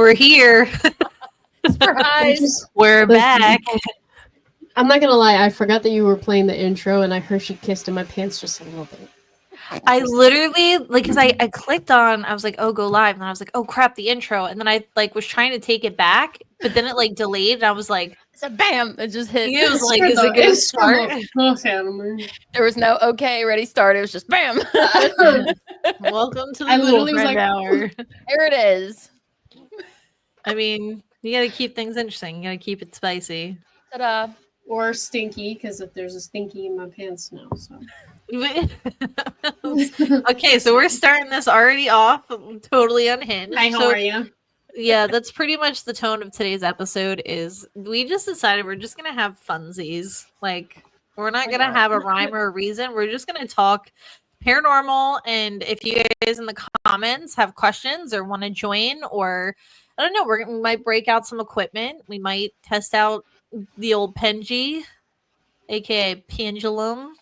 we're here. Surprise! We're back. I'm not gonna lie, I forgot that you were playing the intro, and I heard she kissed in my pants just a little bit. I literally, because I clicked on, I was like, oh, go live. And then I was like, oh, crap, the intro. And then I, was trying to take it back, but then it, delayed. And I was like, So bam! It just hit. it was like, is it going to start? There was no okay, ready, start. It was just bam. Welcome to the I literally was friend like, hour. There it is. I mean, you got to keep things interesting. You got to keep it spicy. Ta-da. Or stinky, because if there's a stinky in my pants now, so. Okay, so we're starting this already off totally unhinged. Hi, how are you? Yeah, that's pretty much the tone of today's episode. Is we just decided we're just gonna have funsies. Like, we're not gonna have a rhyme or a reason. We're just gonna talk paranormal. And if you guys in the comments have questions or want to join, or I don't know, we might break out some equipment. We might test out the old Penji, aka pendulum.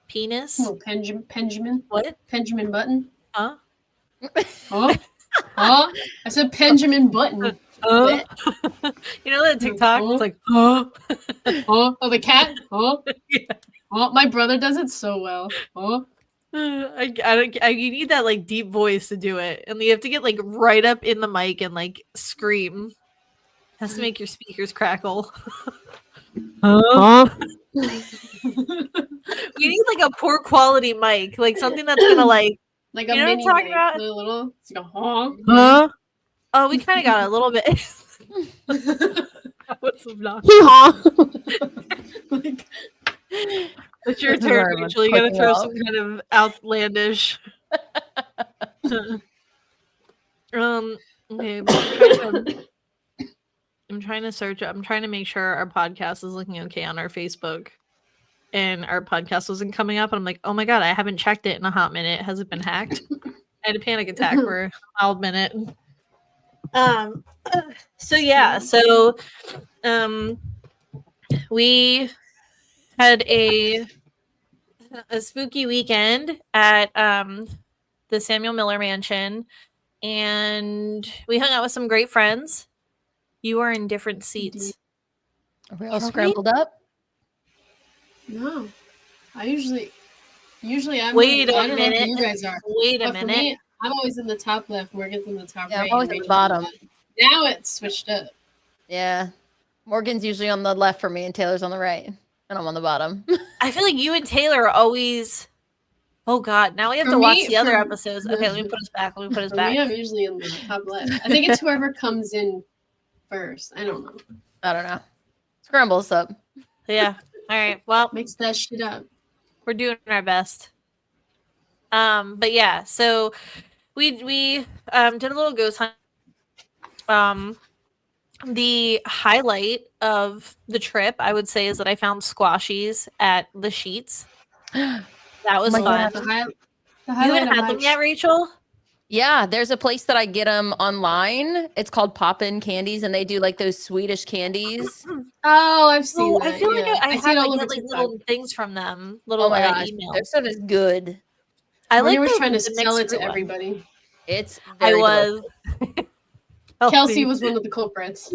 Penis. Oh, Benjamin. What? Benjamin Button. Huh? Oh. Oh. I said Benjamin Button. You know that TikTok? It's like, oh, the cat. Oh, yeah. Oh, my brother does it so well. Oh, you need that deep voice to do it, and you have to get right up in the mic and scream. Has to make your speakers crackle. huh? We need a poor quality mic, something that's gonna like a you know mini what I'm talking mic, about? little. It's like a huh? Huh? Oh, we kind of got it a little bit. What's obnoxious? It's your turn, Rachel. You gotta throw some kind of outlandish. Okay. I'm trying to search. I'm trying to make sure our podcast is looking okay on our Facebook. And our podcast wasn't coming up. And I'm like, oh my God, I haven't checked it in a hot minute. Has it been hacked? I had a panic attack for a mild minute. We had a spooky weekend at the Samuel Miller Mansion, and we hung out with some great friends. You are in different seats. Are we all scrambled up? No, I usually I'm. Wait I a don't know minute. if you guys are. Wait a But for minute. me, I'm always in the top left. Morgan's in the top right. I'm always and at the Rachel's bottom. on the- Now it's switched up. Yeah. Morgan's usually on the left for me, and Taylor's on the right, and I'm on the bottom. I feel like you and Taylor are always. Oh God! Now we have For to watch me- the other for- episodes. Okay, let me put us back. For me, I'm usually in the top left. I think it's whoever comes in first. I don't know. I don't know. Scramble us up. Yeah. All right. Well, Mix that shit up. we're doing our best. But yeah, so we did a little ghost hunt. The highlight of the trip, I would say, is that I found squashies at the Sheets. That was my fun. God. The You highlight haven't of had my them yet, Rachel? Yeah, there's a place that I get them online. It's called Poppin' Candies, and they do those Swedish candies. Oh, I've seen Oh, that. I feel like yeah. I see it all have over get TikTok. little things from them. Little Oh my gosh, emails. their stuff is good. I Morgan was the- trying to the sell it mixed to fruit one. everybody. It's I very was. Kelsey was one of the culprits.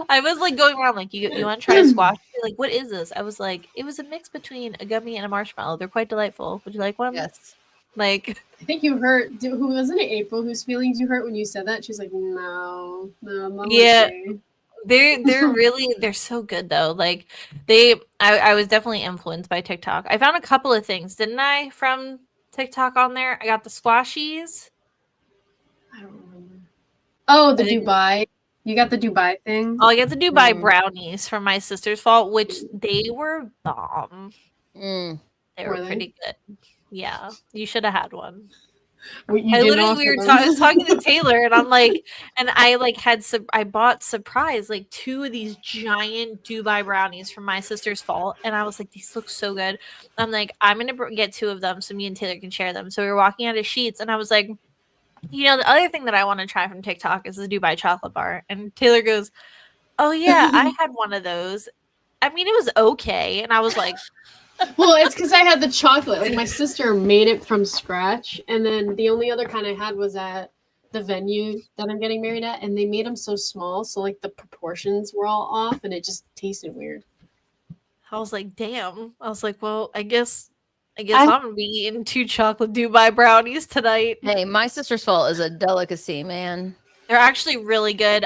I was going around you want to try a squash? Like, what is this? I was like, it was a mix between a gummy and a marshmallow. They're quite delightful. Would you like one? Yes. Like, I think you hurt. Who wasn't it? April, whose feelings you hurt when you said that? She's like, no, I'm Yeah. okay. they're really they're so good though. I was definitely influenced by TikTok. I found a couple of things, didn't I, from TikTok on there? I got the squashies. I don't remember. Oh, the I think- Dubai. You got the Dubai thing. Oh, I got the Dubai brownies from my sister's fault, which they were bomb. Mm. They Were were they? pretty good. Yeah, you should have had one. You I didn't literally offer them. I was talking to Taylor, and I'm like, and I I bought surprise 2 of these giant Dubai brownies from my sister's fault, and I was like, these look so good. I'm like, I'm gonna get 2 of them so me and Taylor can share them. So we were walking out of Sheets, and I was like, the other thing that I want to try from TikTok is the Dubai chocolate bar. And Taylor goes, oh yeah, I had one of those. I mean, it was okay, and I was like, Well, it's because I had the chocolate. My sister made it from scratch, and then the only other kind I had was at the venue that I'm getting married at, and they made them so small, so like the proportions were all off, and it just tasted weird. I was like, damn. I was like, well, I guess I'm gonna be eating 2 chocolate Dubai brownies tonight. Hey, my sister's fault is a delicacy, man. They're actually really good.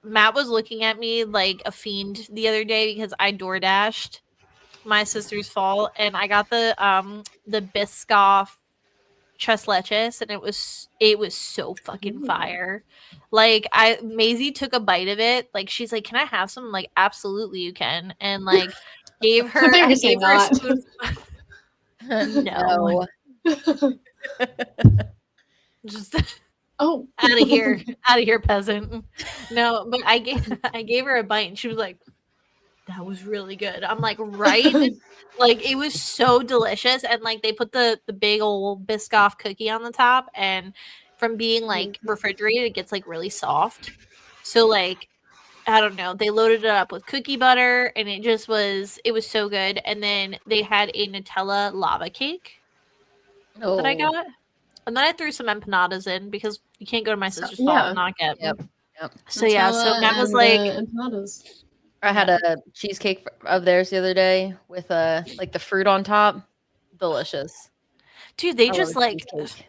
Matt was looking at me like a fiend the other day because I door dashed my sister's fault, and I got the Biscoff tres leches, and it was so fucking fire. Like Maisie took a bite of it, like she's like, "Can I have some?" I'm like, absolutely you can, and like gave her I a not. spoon. No. Just Oh, out of here, peasant. No, but I gave her a bite, and she was like, that was really good. I'm like, right? Like, it was so delicious. And like they put the big old Biscoff cookie on the top, and from being like refrigerated, it gets like really soft. So like, I don't know, they loaded it up with cookie butter, and it was so good. And then they had a Nutella lava cake that I got. And then I threw some empanadas in because you can't go to my sister's fault and not get. Yep. So yeah, so Matt was like, empanadas. I had a cheesecake of theirs the other day with like the fruit on top. Delicious. Dude, they just like cheesecake.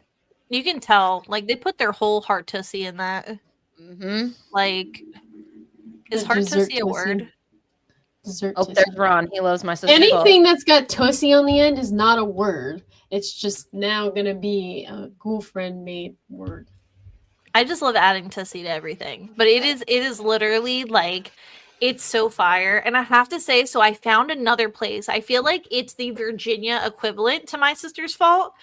You can tell, like they put their whole heart tussie in that. Mm-hmm. Like, is heart tussie a word? Dessert tussie. There's Ron. He loves my sister. Anything that's got tussie on the end is not a word. It's just now gonna be a girlfriend made word. I just love adding tussie to everything, but it is literally like, it's so fire. And I have to say, so I found another place. I feel like it's the Virginia equivalent to my sister's fault.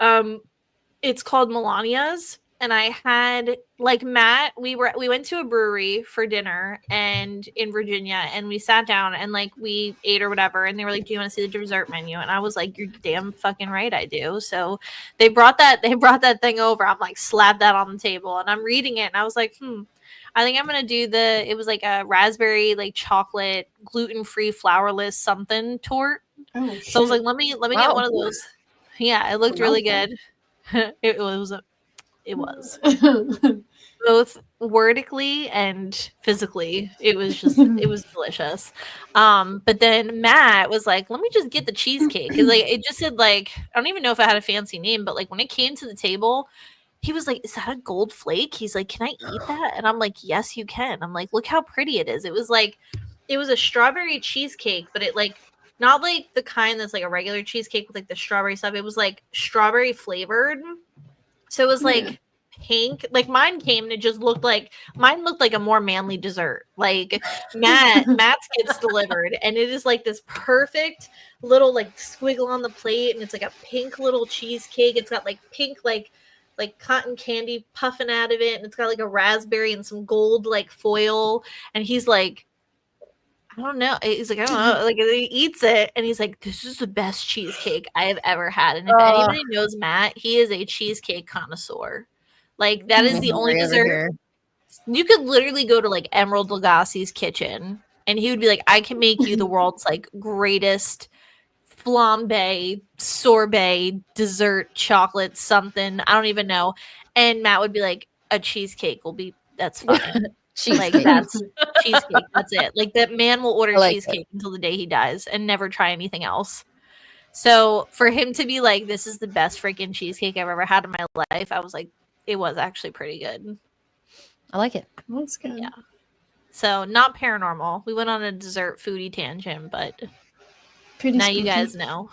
It's called Melania's, and I had like Matt. We went to a brewery for dinner and in Virginia, and we sat down and like we ate or whatever. And they were like, "Do you want to see the dessert menu?" And I was like, "You're damn fucking right, I do." So they brought that thing over. I'm like, slapped that on the table, and I'm reading it, and I was like, I think I'm gonna do it was like a raspberry like chocolate gluten-free flourless something tort. Oh, so I was like, let me get one of those. Yeah, it looked really good. It was both wordically and physically. It was delicious. But then Matt was like, let me just get the cheesecake, because like it just said like, I don't even know if it had a fancy name, but like when it came to the table, he was like, is that a gold flake? He's like, can I eat that? And I'm like, yes, you can. I'm like, look how pretty it is. It was a strawberry cheesecake, but it like, not like the kind that's like a regular cheesecake with like the strawberry stuff. It was like strawberry flavored. So it was like pink. Like mine came and it just looked like a more manly dessert. Like Matt's gets delivered, and it is like this perfect little like squiggle on the plate, and it's like a pink little cheesecake. It's got like pink like cotton candy puffing out of it, and it's got like a raspberry and some gold like foil. And he's like, I don't know. He's like, I don't know. Like he eats it, and he's like, this is the best cheesecake I have ever had. And if anybody knows Matt, he is a cheesecake connoisseur. Like that is the only dessert. You could literally go to like Emerald Lagasse's kitchen, and he would be like, I can make you the world's like greatest flambe, sorbet, dessert, chocolate, something. I don't even know. And Matt would be like, a cheesecake that's fine. Like that's cheesecake. That's it. Like that man will order cheesecake until the day he dies and never try anything else. So for him to be like, this is the best freaking cheesecake I've ever had in my life, I was like, it was actually pretty good. I like it. That's good. Yeah. So not paranormal. We went on a dessert foodie tangent, but pretty now spooky. you guys know.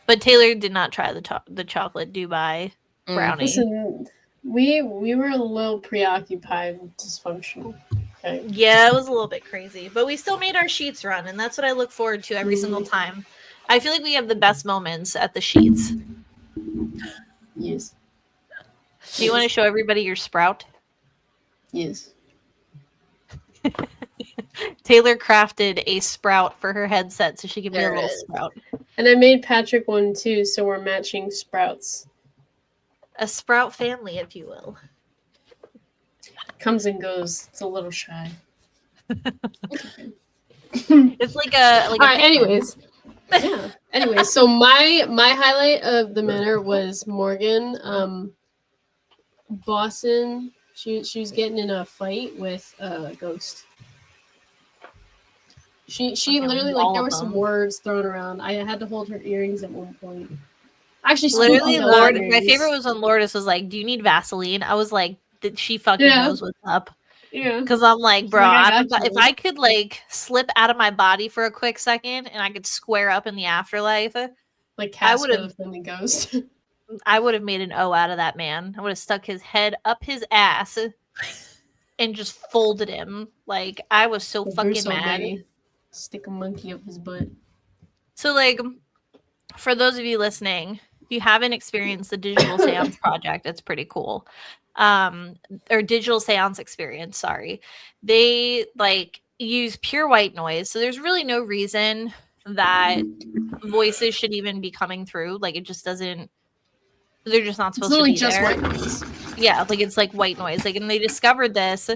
But Taylor did not try the chocolate Dubai brownie. Listen, we were a little preoccupied with dysfunctional. Okay. Yeah, it was a little bit crazy, but we still made our sheets run, and that's what I look forward to every single time. I feel like we have the best moments at the sheets. Yes. Do you want to show everybody your sprout? Yes. Taylor crafted a sprout for her headset so she could be a little sprout. And I made Patrick one too, so we're matching sprouts. A sprout family, if you will. Comes and goes. It's a little shy. It's like a all right, anyways. Yeah. Anyway, so my highlight of the manor was Morgan Boston. She was getting in a fight with Ghost. She Okay, literally all there of were some them. words thrown around. I had to hold her earrings at one point. Actually, Literally, speaking of Lord. My earrings, favorite was when Lourdes was like, "Do you need Vaseline?" I was like, "She fucking Yeah. knows what's up." Yeah. Because I'm like, She's bro, like, I I'm got if you. I could like slip out of my body for a quick second and I could square up in the afterlife, Like I Casper would've- the Friendly Ghost. I would have made an O out of that man. I would have stuck his head up his ass and just folded him. Like I was so fucking Bruce mad. May stick a monkey up his butt. So like, for those of you listening, if you haven't experienced the Digital Seance Project, it's pretty cool. Or Digital Seance Experience, sorry. They like use pure white noise. So there's really no reason that voices should even be coming through. Like it just doesn't, they're just not It's supposed to literally be just there. white noise. Yeah, like it's like white noise. Like, and they discovered this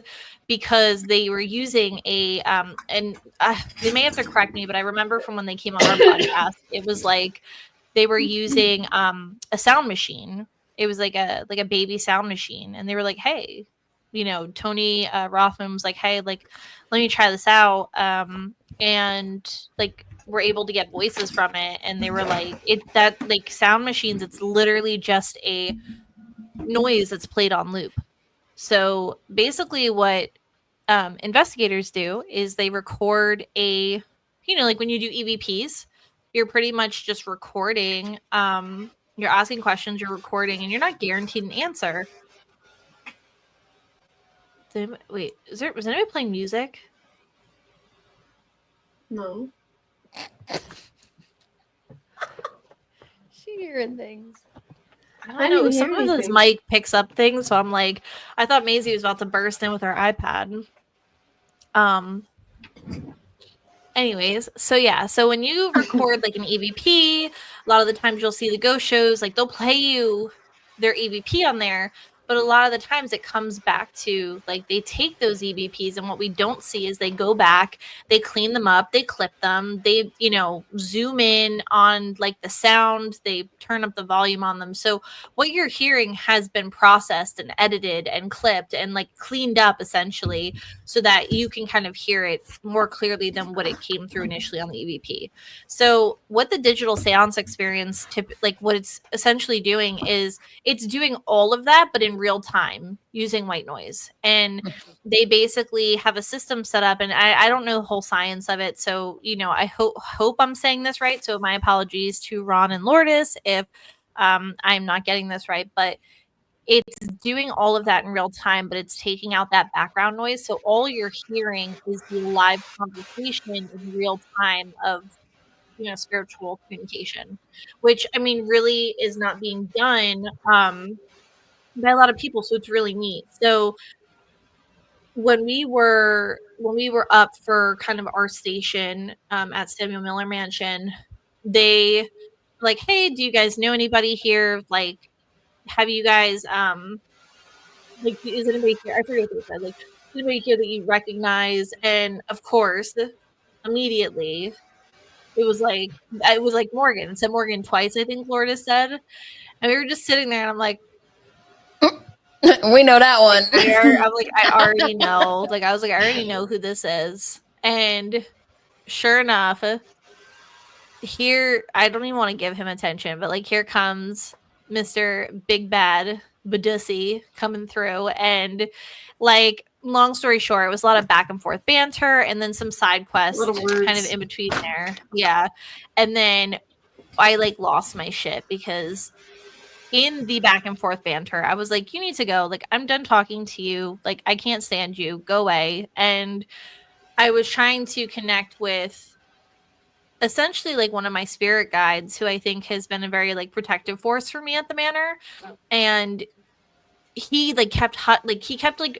because they were using a they may have to correct me, but I remember from when they came on our podcast, it was like they were using a sound machine. It was like a baby sound machine, and they were like, "Hey, Tony Rothman was like, hey, like, let me try this out," and like we're able to get voices from it, and they were like, that like sound machines, it's literally just a noise that's played on loop. So basically, what investigators do is they record like when you do EVPs, you're pretty much just recording. You're asking questions, you're recording, and you're not guaranteed an answer. Wait, was anybody playing music? No. She hearing things. I don't know. Sometimes his mic picks up things, so I'm like, I thought Maisie was about to burst in with her iPad. Anyways, so yeah, so when you record like an EVP, a lot of the times you'll see the ghost shows, like they'll play you their EVP on there, but a lot of the times it comes back to like they take those EVPs, and what we don't see is they go back, they clean them up, they clip them, they zoom in on like the sound, they turn up the volume on them. So what you're hearing has been processed and edited and clipped and like cleaned up essentially, so that you can kind of hear it more clearly than what it came through initially on the EVP. So what the digital seance experience like what it's essentially doing is it's doing all of that, but in real time using white noise. And they basically have a system set up, and I don't know the whole science of it. So, I hope I'm saying this right. So my apologies to Ron and Lourdes if I'm not getting this right, but it's doing all of that in real time, but it's taking out that background noise. So all you're hearing is the live conversation in real time of spiritual communication, which I mean really is not being done by a lot of people. So it's really neat. So when we were up for kind of our station at Samuel Miller Mansion, they like, hey, do you guys know anybody here? Like, have you guys like, is anybody here? I forget what they said. Like, is anybody here that you recognize? And of course, immediately it was like Morgan. It said Morgan twice, I think Florida said. And we were just sitting there, and I'm like, we know that one. I'm like, I already know. Like, I was like, I already know who this is. And sure enough, here, I don't even want to give him attention, but like, here comes Mr. Big Bad Badussy coming through. And like, long story short, it was a lot of back and forth banter and then some side quests kind of in between there. Yeah. And then I like lost my shit because in the back and forth banter, I was like, you need to go. Like, I'm done talking to you. Like, I can't stand you. Go away. And I was trying to connect with essentially like one of my spirit guides who I think has been a very like protective force for me at the manor. And he like kept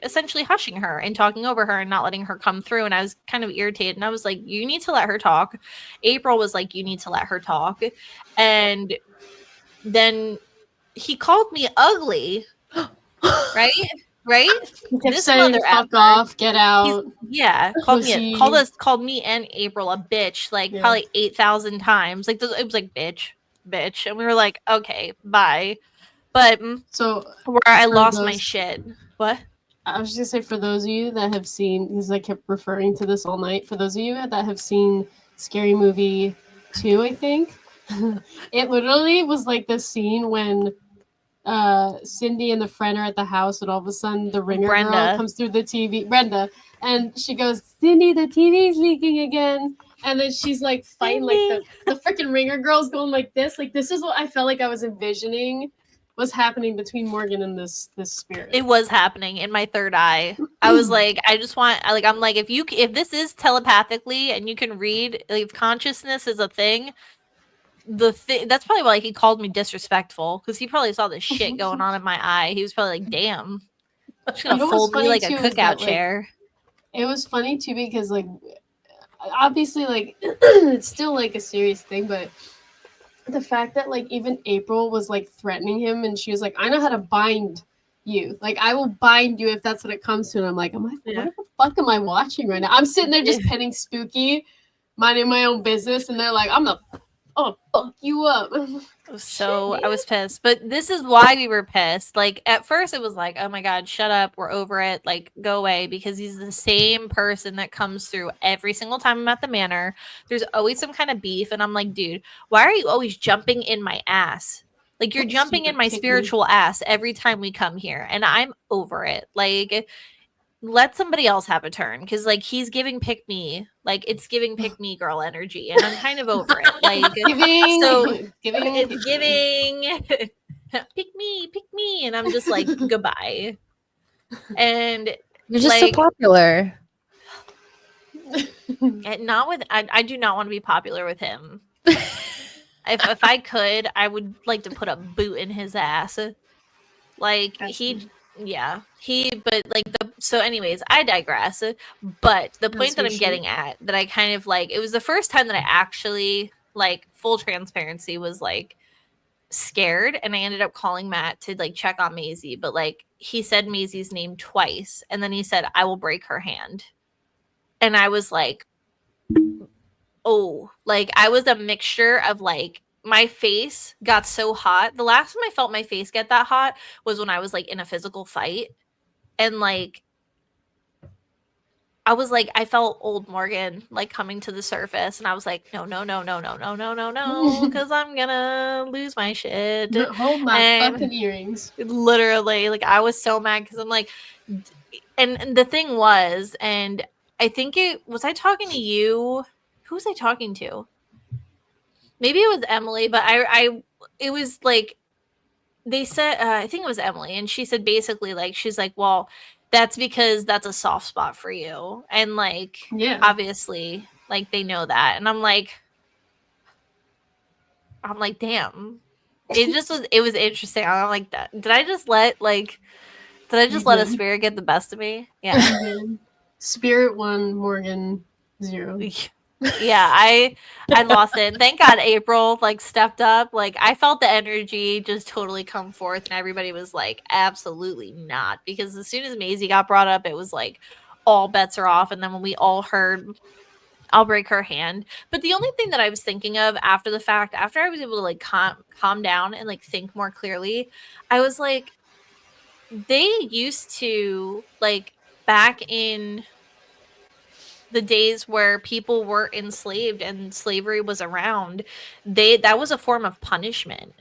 essentially hushing her and talking over her and not letting her come through. And I was kind of irritated, and I was like, you need to let her talk. April was like, you need to let her talk. And then he called me ugly. Right? This saying, fuck off, get out. Called me and April a bitch like probably 8,000 times. Like, it was like bitch. And we were like, okay, bye. But So where I for lost my those- shit. What? I was just gonna say, for those of you that have seen, because I kept referring to this all night, for those of you that have seen Scary Movie 2, I think, it literally was like this scene when Cindy and the friend are at the house, and all of a sudden the ringer Brenda. girl comes through the TV, Brenda, and she goes, "Cindy, the TV's leaking again." And then she's like fighting, like the freaking ringer girl's going like this. Like, this is what I felt like I was envisioning was happening between Morgan and this spirit. It was happening in my third eye. I was like, I just want, like, I'm like, if this is telepathically and you can read, like, if consciousness is a thing, that's probably why he called me disrespectful, because he probably saw this shit going on in my eye. He was probably like, damn, I'm just gonna fold me like a cookout chair. It was funny too because, like, obviously, like, it's still like a serious thing, but the fact that, like, even April was like threatening him, and she was like, "I know how to bind you. Like, I will bind you if that's what it comes to." And I'm like, what the fuck am I watching right now? I'm sitting there just penning spooky, minding my own business, and they're like, "Oh, fuck you up." So I was pissed, but this is why we were pissed. Like, at first it was like, oh my god, shut up, we're over it, like, go away, because he's the same person that comes through every single time I'm at the manor. There's always some kind of beef, and I'm like, dude, why are you always jumping in my ass? Like, you're jumping in my spiritual ass every time we come here, and I'm over it. Like, let somebody else have a turn, because, like, he's giving pick me, like, it's giving pick me girl energy, and I'm kind of over it. Like, it's giving pick me, and I'm just like, goodbye. And you're just so popular. And not with, I do not want to be popular with him. If I could, I would like to put a boot in his ass. Like, so anyways, I digress. But the point that I'm getting at, that I kind of like, it was the first time that I actually, like, full transparency, was like scared, and I ended up calling Matt to like check on Maisie, but like, he said Maisie's name twice, and then he said, "I will break her hand." And I was like, oh, like, I was a mixture of, like, my face got so hot. The last time I felt my face get that hot was when I was like in a physical fight. And like, I was like, I felt old Morgan like coming to the surface, and I was like, no, because I'm gonna lose my shit. Hold my fucking earrings. Literally, like, I was so mad because I'm like, and the thing was, and I think was I talking to you? Who was I talking to? Maybe it was Emily, but it was like, they said, I think it was Emily, and she said basically, like, she's like, well, that's because that's a soft spot for you, and like, obviously, like, they know that, and I'm like, damn, it was interesting. I'm like, that did I just let a spirit get the best of me? Yeah. Spirit 1, Morgan 0. Yeah, I lost it. And thank God April like stepped up. Like, I felt the energy just totally come forth, and everybody was like, absolutely not. Because as soon as Maisie got brought up, it was like all bets are off. And then when we all heard, "I'll break her hand." But the only thing that I was thinking of after the fact, after I was able to like calm down and like think more clearly, I was like, they used to, like, back in the days where people were enslaved and slavery was around, that was a form of punishment.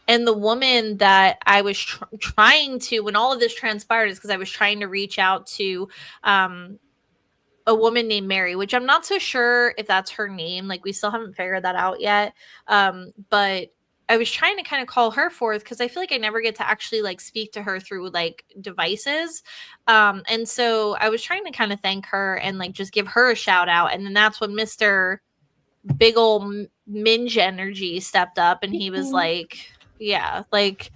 And the woman that I was trying to, when all of this transpired, is because I was trying to reach out to a woman named Mary, which I'm not so sure if that's her name. Like, we still haven't figured that out yet. But I was trying to kind of call her forth, because I feel like I never get to actually like speak to her through like devices. And so I was trying to kind of thank her and like just give her a shout out. And then that's when Mr. Big ol' Minge Energy stepped up, and he was like, yeah, like,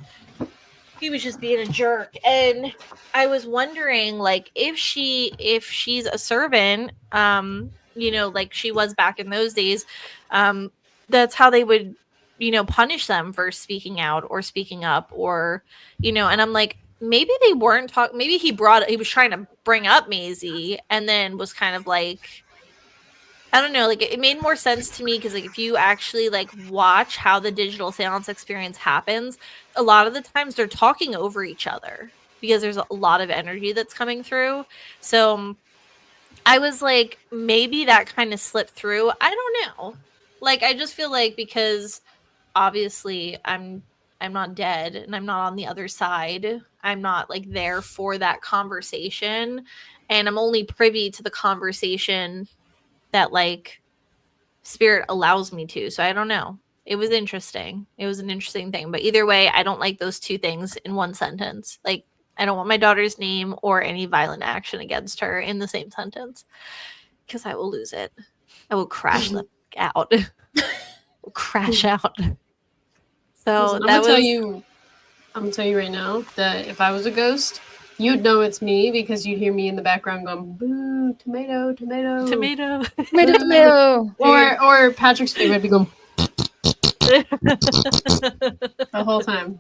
he was just being a jerk. And I was wondering, like, if she's a servant, like she was back in those days, that's how they would, punish them for speaking out or speaking up, or, and I'm like, maybe they weren't talking, maybe he was trying to bring up Maisie, and then was kind of like, I don't know, like it made more sense to me because like if you actually like watch how the digital seance experience happens, a lot of the times they're talking over each other because there's a lot of energy that's coming through. So I was like, maybe that kind of slipped through. I don't know. Like I just feel like because obviously I'm not dead and I'm not on the other side. I'm not like there for that conversation, and I'm only privy to the conversation that like spirit allows me to. So I don't know. It was interesting. It was an interesting thing. But either way, I don't like those two things in one sentence. Like I don't want my daughter's name or any violent action against her in the same sentence because I will lose it. I will crash the f- out. Will crash out. So Listen, that I'm was gonna tell you right now that if I was a ghost, you'd know it's me because you'd hear me in the background going, "Boo, tomato, tomato, tomato. Tomato, tomato. Or Patrick's favorite would be going the whole time.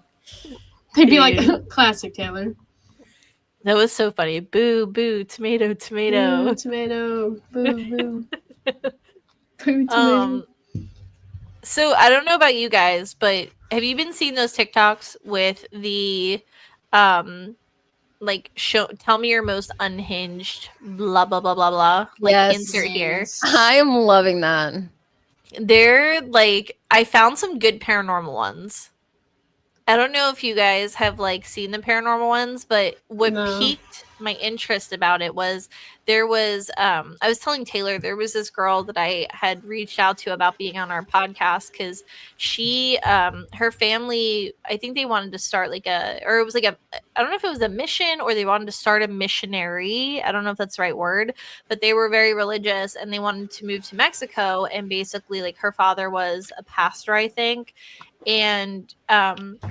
They'd be like, Dude. "Classic Taylor." That was so funny. Boo, boo, tomato, tomato. Boo, tomato, boo, boo. Boo, tomato. So I don't know about you guys, but have you been seeing those TikToks with the like tell me your most unhinged blah blah blah blah blah, like Yes. insert here. Yes. I am loving that. They're like, I found some good paranormal ones. I don't know if you guys have like seen the paranormal ones, but what No. piqued my interest about it was there was I was telling Taylor there was this girl that I had reached out to about being on our podcast because she her family, I think they wanted to start like I don't know if it was a mission or they wanted to start a missionary. I don't know if that's the right word, but they were very religious and they wanted to move to Mexico, and basically like her father was a pastor, I think. And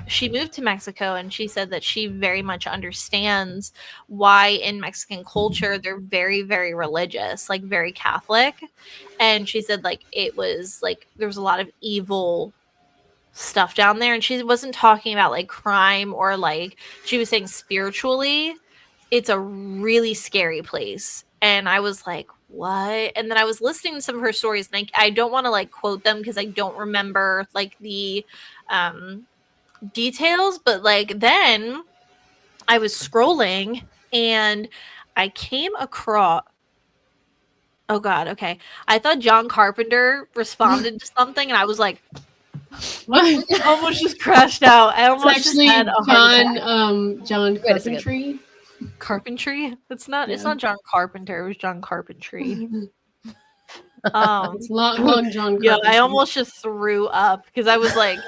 she moved to Mexico, and she said that she very much understands why in Mexican culture they're very, very religious, like very Catholic. And she said like it was like there was a lot of evil stuff down there, and she wasn't talking about like crime or like, she was saying spiritually it's a really scary place. And I was like, what? And then I was listening to some of her stories, and I don't want to like quote them because I don't remember like the details, but like then I was scrolling and I came across, oh god, okay, I thought John Carpenter responded to something, and I was like, What? I almost just crashed out. I It's almost actually just had a heart attack. John Wait a second. Carpentry. Carpentry? It's not Yeah. John Carpenter, it was John Carpentry. It's long John Carpentry. Yeah, I almost just threw up because I was like,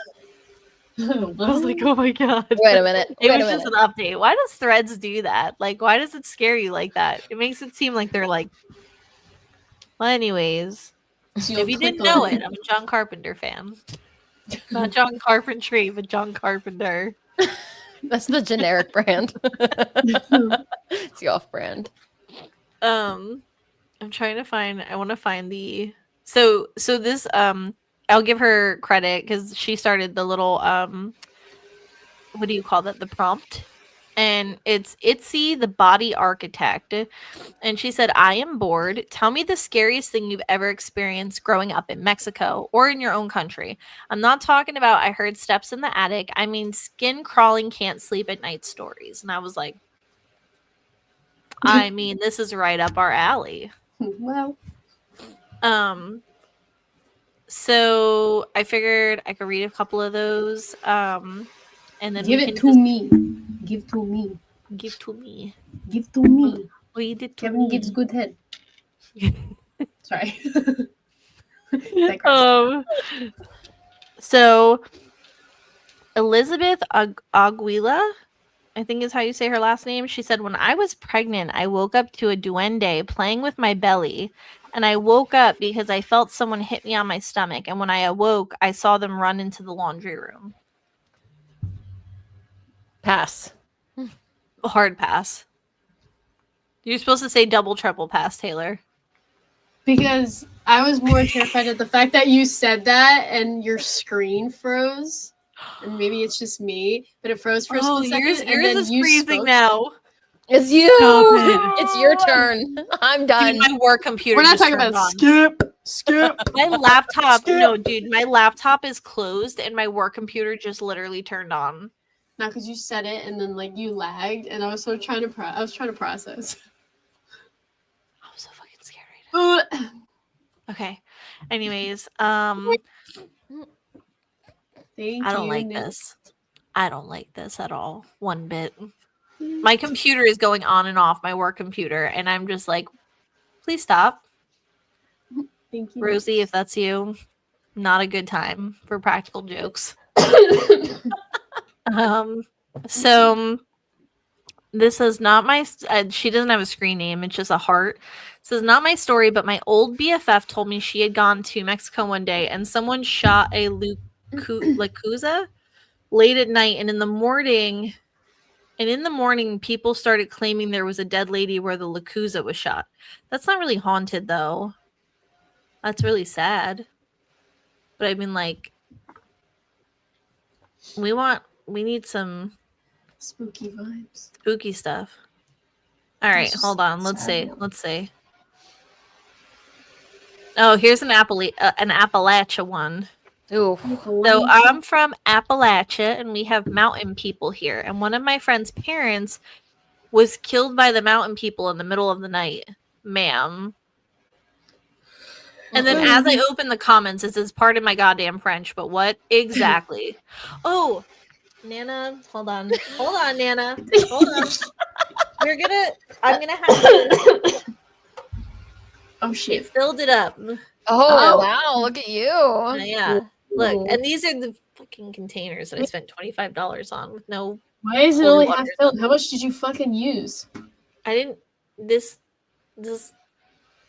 I was like, oh my god. Wait a minute. It Wait was a just minute. an update. Why does Threads do that? Like, why does it scare you like that? It makes it seem like they're like. Well, anyways, So if you'll you didn't click know on it, I'm a John Carpenter fan. Not John Carpentry, but John Carpenter. That's the generic brand. It's the off brand. I'm trying to find. I want to find the. So this I'll give her credit because she started the little what do you call that? The prompt. And it's Itzy the Body Architect. And she said, I am bored. Tell me the scariest thing you've ever experienced growing up in Mexico or in your own country. I'm not talking about I heard steps in the attic. I mean skin crawling, can't sleep at night stories. And I was like, I mean, this is right up our alley. Well, so I figured I could read a couple of those. And then give we it can to me. Give to me. give to me. Give to me. Read it to Kevin me. gives good head. Sorry. Digress. So Elizabeth Aguila, I think is how you say her last name. She said, when I was pregnant, I woke up to a duende playing with my belly. And I woke up because I felt someone hit me on my stomach. And when I awoke, I saw them run into the laundry room. Pass. Hard pass. You're supposed to say double, triple pass, Taylor. Because I was more terrified at the fact that you said that and your screen froze. And maybe it's just me, but it froze for a split second. Yours and then is you freezing spoke. now. It's you. Stop it. It's your turn. I'm done. Dude, my work computer. We're not just talking turned about on. skip. Skip. My laptop, Skip. no, dude, my laptop is closed and my work computer just literally turned on. Not because you said it and then like you lagged, and I was so trying to process. I'm so fucking scared right now. Thank Okay. Anyways, Mm. I don't like this. I don't like this at all. One bit. My computer is going on and off, my work computer, and I'm just like, please stop. Thank you, Rosie, if that's you, not a good time for practical jokes. So this is not my she doesn't have a screen name, it's just a heart. It says, not my story, but my old BFF told me she had gone to Mexico one day and someone shot a Yakuza late at night, and in the morning people started claiming there was a dead lady where the Yakuza was shot. That's not really haunted though. That's really sad. But I mean, like, we need some spooky vibes. spooky stuff. All right, That's hold on. sad. Let's see. Oh, here's an Appalachia one. Ooh. So I'm from Appalachia, and we have mountain people here. And one of my friend's parents was killed by the mountain people in the middle of the night, ma'am. And then as I open the comments, it says, pardon my goddamn French, but what exactly? Oh, Nana, hold on, Nana, hold on. I'm gonna have to. Oh shit! It filled it up. Oh wow! Look at you. Yeah, look, and these are the fucking containers that I spent $25 on with no. Why is it only half filled? How much did you fucking use? I didn't. This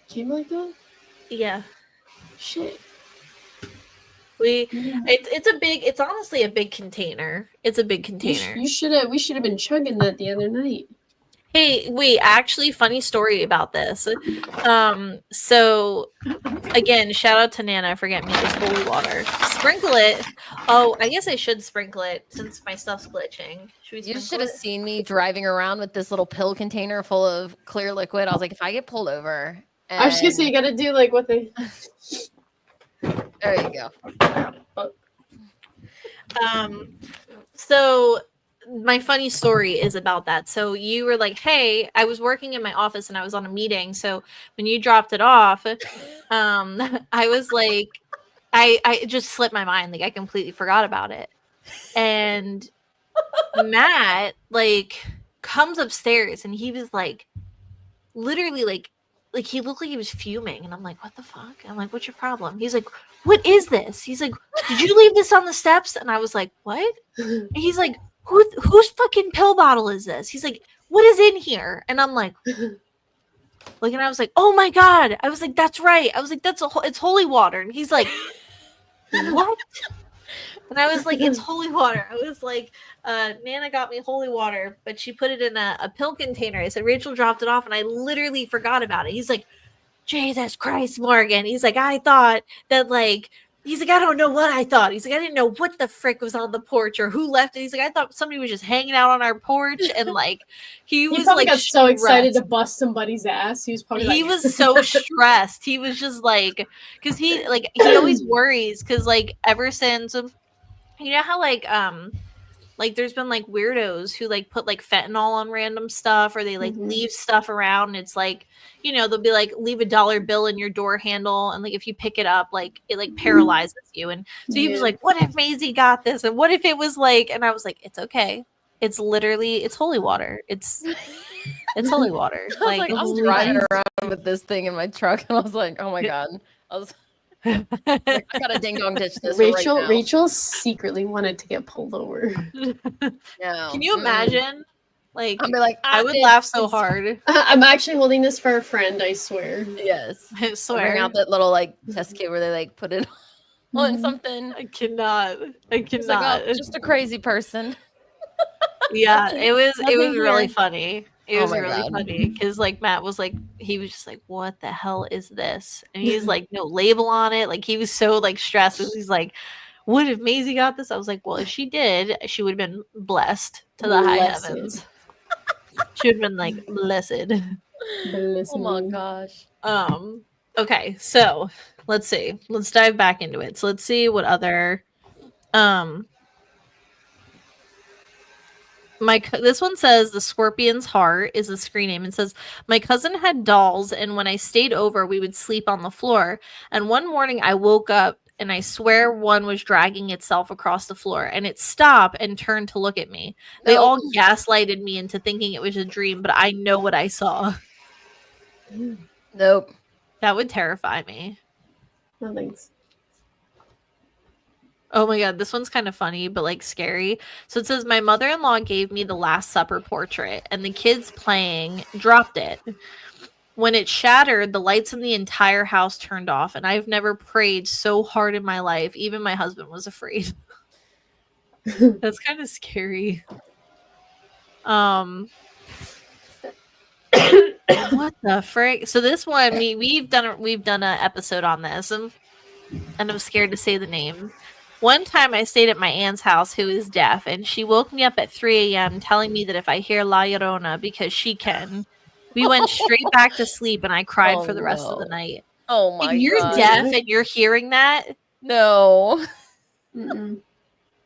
came like that. Yeah. Shit. It's honestly a big container. It's a big container. We should have been chugging that the other night. Hey, wait, actually, funny story about this. So again, shout out to Nana for getting me this holy water. Sprinkle it. Oh, I guess I should sprinkle it since my stuff's glitching. You should have seen me driving around with this little pill container full of clear liquid. I was like, if I get pulled over. I was just gonna say, you gotta do like what they. There you go. So my funny story is about that. So you were like, hey, I was working in my office and I was on a meeting. So when you dropped it off, I was like, I just slipped my mind. Like I completely forgot about it. And Matt like comes upstairs and he was like, literally like he looked like he was fuming, and I'm like, what the fuck? I'm like, what's your problem? He's like, what is this? He's like, did you leave this on the steps? And I was like, what? And he's like, whose fucking pill bottle is this? He's like, what is in here? And I'm like, and I was like, oh my god. I was like, that's right. I was like, it's holy water. And he's like, what? And I was like, it's holy water. I was like, Nana got me holy water, but she put it in a pill container. I said, Rachel dropped it off, and I literally forgot about it. He's like, Jesus Christ, Morgan. He's like, I thought that, like, he's like, I don't know what I thought. He's like, I didn't know what the frick was on the porch or who left it. He's like, I thought somebody was just hanging out on our porch. And, like, he was, probably like, got so excited to bust somebody's ass. He was probably he like... was so stressed. He was just, like, because he always worries because, like, ever since... You know how like there's been like weirdos who like put like fentanyl on random stuff, or they like leave stuff around. And it's like, you know, they'll be like, leave $1 bill in your door handle, and like if you pick it up, like it like paralyzes you. And so he was like, what if Maisie got this? And what if it was like, and I was like, it's okay. It's literally, it's holy water. It's holy water. I was driving around with this thing in my truck, and I was like, oh my god. I gotta ding dong ditch this. Rachel secretly wanted to get pulled over. No. Can you imagine? Like, I'd be like, I would laugh so hard. I'm actually holding this for a friend, I swear. Yes. I swear. Bring out that little like test kit where they like put it on something. I cannot. Like, oh, just a crazy person. Yeah, it was really funny. It was really God. funny because like Matt was like, he was just like, what the hell is this? And he's like, no label on it. Like he was so like stressed. He's like, what if Maisie got this? I was like, well, if she did, she would have been blessed to the high heavens. She would have been like blessed. Oh my gosh. Okay, so let's see. Let's dive back into it. So let's see what other this one says the Scorpion's Heart is a screen name and says my cousin had dolls and when I stayed over we would sleep on the floor and one morning I woke up and I swear one was dragging itself across the floor and it stopped and turned to look at me. They all gaslighted me into thinking it was a dream, but I know what I saw. Nope. That would terrify me. No thanks. Oh my god, this one's kind of funny, but like scary. So it says, my mother-in-law gave me the Last Supper portrait, and the kids playing dropped it. When it shattered, the lights in the entire house turned off, and I've never prayed so hard in my life. Even my husband was afraid. That's kind of scary. What the frick? So this one, we've done an episode on this, and I'm scared to say the name. One time I stayed at my aunt's house who is deaf, and she woke me up at 3 a.m. telling me that if I hear La Llorona, because she can. We went straight back to sleep, and I cried for the rest of the night. Oh my god. If you're deaf and you're hearing that, no.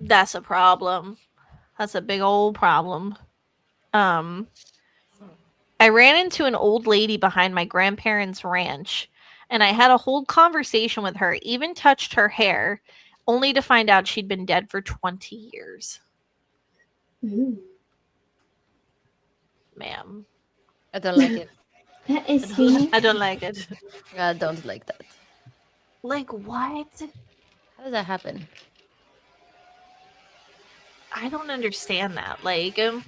That's a problem. That's a big old problem. I ran into an old lady behind my grandparents' ranch, and I had a whole conversation with her, even touched her hair, only to find out she'd been dead for 20 years. Ma'am. I don't like it. That is sweet. I don't like it. I don't like that. Like, what? How does that happen? I don't understand that. Like, let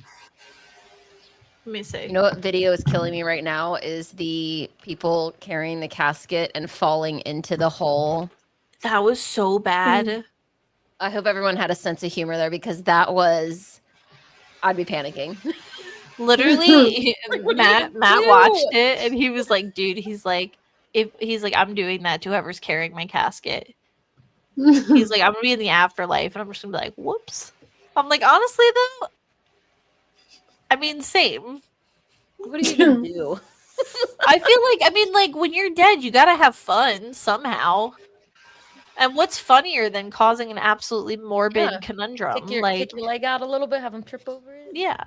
me see. You know what video is killing me right now is the people carrying the casket and falling into the hole. That was so bad. I hope everyone had a sense of humor there because that was, I'd be panicking. Literally, Matt watched it and he was like, dude, he's like, I'm doing that to whoever's carrying my casket. He's like, I'm gonna be in the afterlife and I'm just gonna be like, whoops. I'm like, honestly though, I mean, same. What are you gonna do? I feel like, when you're dead, you gotta have fun somehow. And what's funnier than causing an absolutely morbid conundrum? Kick your leg out a little bit, have him trip over it. Yeah.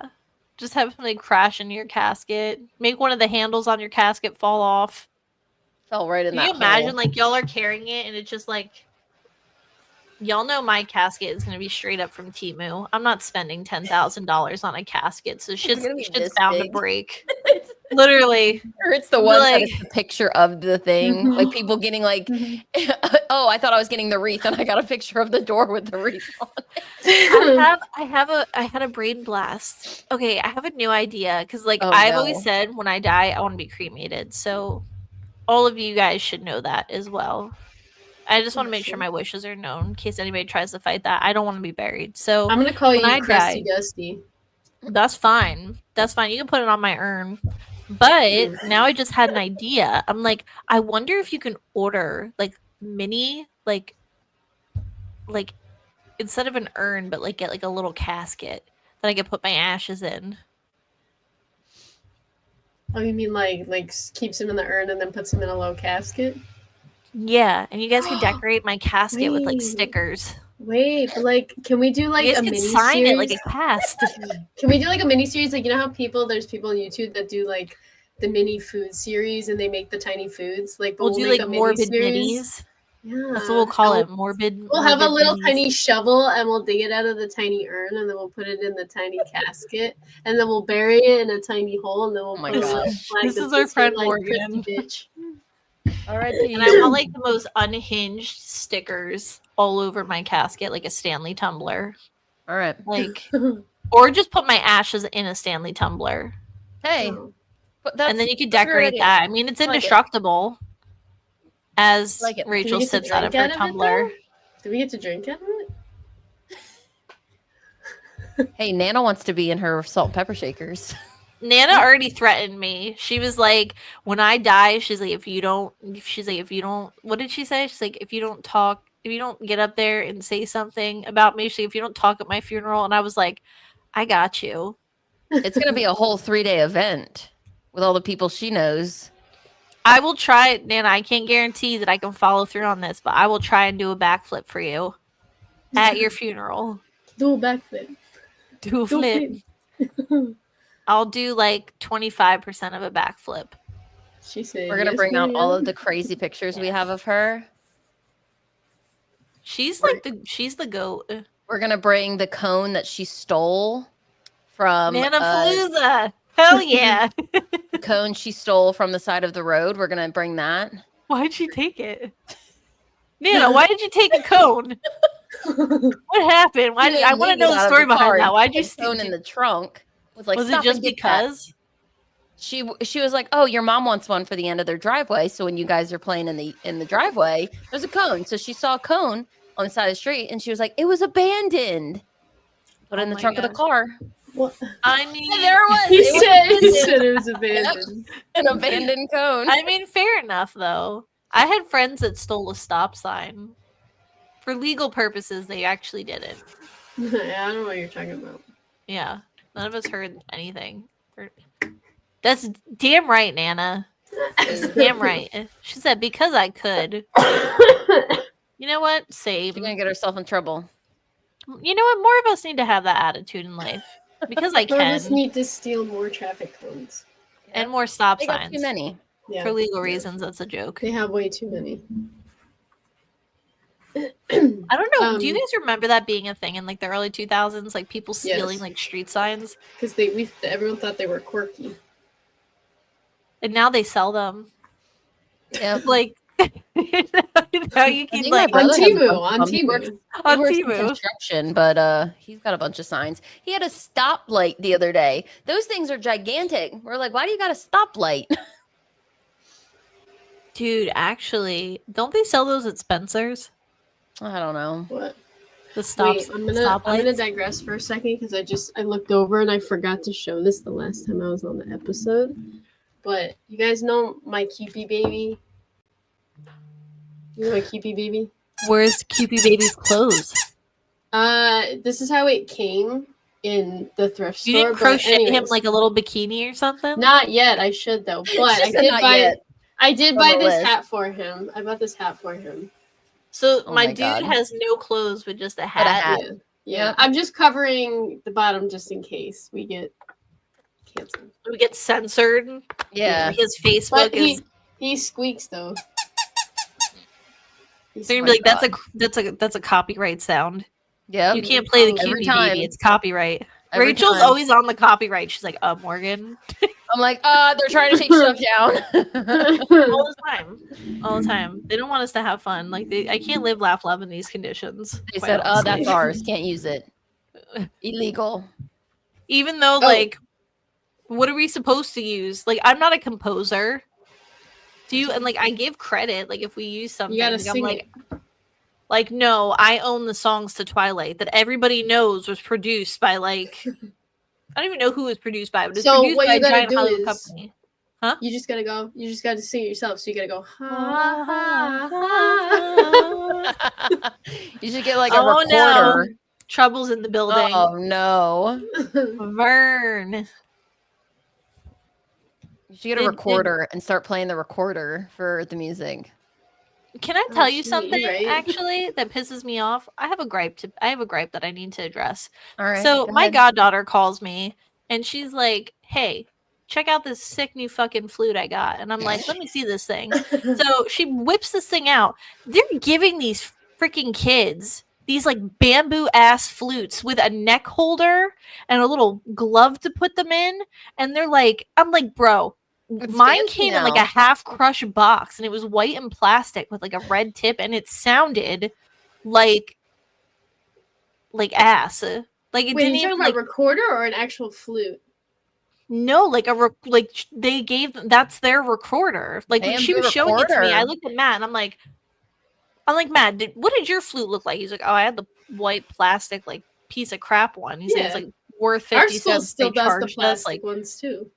Just have something crash into your casket. Make one of the handles on your casket fall off. Fell right in that. Can you imagine, like, y'all are carrying it and it's just like, y'all know my casket is going to be straight up from Temu. I'm not spending $10,000 on a casket, so shit's bound to break. Literally. Or it's the one that is the picture of the thing. Like people getting like, oh, I thought I was getting the wreath, and I got a picture of the door with the wreath on it. I had a brain blast. Okay, I have a new idea because, like, I've always said when I die, I want to be cremated. So all of you guys should know that as well. I just want to make sure my wishes are known in case anybody tries to fight that. I don't want to be buried. So I'm gonna call you Crusty Dusty. That's fine. That's fine. You can put it on my urn. But now I just had an idea. I'm like, I wonder if you can order like mini, like instead of an urn, but like get like a little casket that I could put my ashes in. Oh, you mean like keeps him in the urn and then puts him in a low casket? Yeah, and you guys can decorate my casket with like stickers. Wait, but like, can we do like a mini sign it like a cast? Can we do like a mini series? Like, you know how there's people on YouTube that do like the mini food series and they make the tiny foods. Like, we'll do like morbid minis. Yeah, that's what we'll call it. Morbid. We'll have a little tiny shovel and we'll dig it out of the tiny urn and then we'll put it in the tiny casket and then we'll bury it in a tiny hole and then we'll. Oh my gosh! This is our friend Morgan. Bitch. All right, and I want like the most unhinged stickers all over my casket, like a Stanley tumbler. All right, like, or just put my ashes in a Stanley tumbler. Hey, and then you could decorate that. I mean, it's indestructible. As Rachel sips out of her tumbler. Do we get to drink out of it? Hey, Nana wants to be in her salt and pepper shakers. Nana already threatened me. She was like, when I die, she's like, if you don't, what did she say? She's like, if you don't get up there and say something about me, she's like, if you don't talk at my funeral. And I was like, I got you. It's going to be a whole 3-day event with all the people she knows. I will try it, Nana. I can't guarantee that I can follow through on this, but I will try and do a backflip for you at your funeral. Do a backflip. Do a flip. I'll do like 25% of a backflip. She said, We're gonna bring out all of the crazy pictures we have of her. She's like she's the goat. We're gonna bring the cone that she stole from Nana Palooza. Hell yeah. the cone she stole from the side of the road. We're gonna bring that. Why'd she take it? Nana, why did you take a cone? What happened? Why did I want to know the story behind that? Why'd you steal in the trunk? Was it just because? She was like, "Oh, your mom wants one for the end of their driveway. So when you guys are playing in the driveway, there's a cone." So she saw a cone on the side of the street, and she was like, "It was abandoned." Put it in the trunk of the car. What? I mean, there it was. He said it was abandoned. An abandoned cone. I mean, fair enough though. I had friends that stole a stop sign. For legal purposes, they actually did it. Yeah, I don't know what you're talking about. Yeah, none of us heard anything. That's damn right, Nana. Damn right. She said, because I could. You know what? Same. She's gonna get herself in trouble. You know what? More of us need to have that attitude in life. Because I can. More of us need to steal more traffic cones. And more stop They signs. got too many. Yeah. For legal reasons, that's a joke. They have way too many. I don't know. Do you guys remember that being a thing in like the early 2000s? Like people stealing like street signs? Because everyone thought they were quirky. And now they sell them. Yeah. Like now you can like on Temu. He works in construction, but he's got a bunch of signs. He had a stoplight the other day. Those things are gigantic. We're like, why do you got a stoplight? Dude, actually, don't they sell those at Spencer's? I don't know. What? The stops. Wait, I'm gonna digress for a second because I looked over and I forgot to show this the last time I was on the episode. But you guys know my Kewpie baby? You know my Kewpie baby? Where's Kewpie baby's clothes? This is how it came in the thrift store. You didn't crochet him like a little bikini or something? Not yet. I should though. But I did buy this hat for him. I bought this hat for him. So my dude has no clothes but just a hat. Yeah. I'm just covering the bottom just in case we get canceled. We get censored. Yeah. His Facebook is. He squeaks though. They're gonna be like, that's a copyright sound. Yeah. You can't play the Kewpie baby. It's copyright. Rachel's always on the copyright. She's like, Morgan. I'm like, they're trying to take stuff down. All the time. They don't want us to have fun. Like I can't live, laugh, love in these conditions. They said, that's ours. Can't use it. Illegal. Even though, like, what are we supposed to use? Like, I'm not a composer. Do you? And like, I give credit. Like, if we use something, you gotta sing it. Like, no, I own the songs to Twilight that everybody knows was produced by like. I don't even know who it was produced by, but it's produced by a giant Hollywood company. Huh? You just gotta go. You just gotta sing it yourself. So you gotta go. Ha, ha, ha. You should get like a recorder. No. Trouble's in the building. Oh no, Vern. You should get a recorder and start playing the recorder for the music. Can I tell you something actually that pisses me off? I have a gripe that I need to address. All right. So my goddaughter calls me and she's like, "Hey, check out this sick new fucking flute I got." And I'm like, "Let me see this thing." So she whips this thing out. They're giving these freaking kids these like bamboo ass flutes with a neck holder and a little glove to put them in. And they're like, I'm like, bro, mine came in like a half crushed box and it was white and plastic with like a red tip and it sounded like ass. Like it Wait, didn't even even like a recorder or an actual flute. No, like they gave that's their recorder. Like when she was showing it to me, I looked at Matt and I'm like, Matt, what did your flute look like? He's like, oh, I had the white plastic like piece of crap one. He said it's like worth 50 cents. Still does the plastic ones too.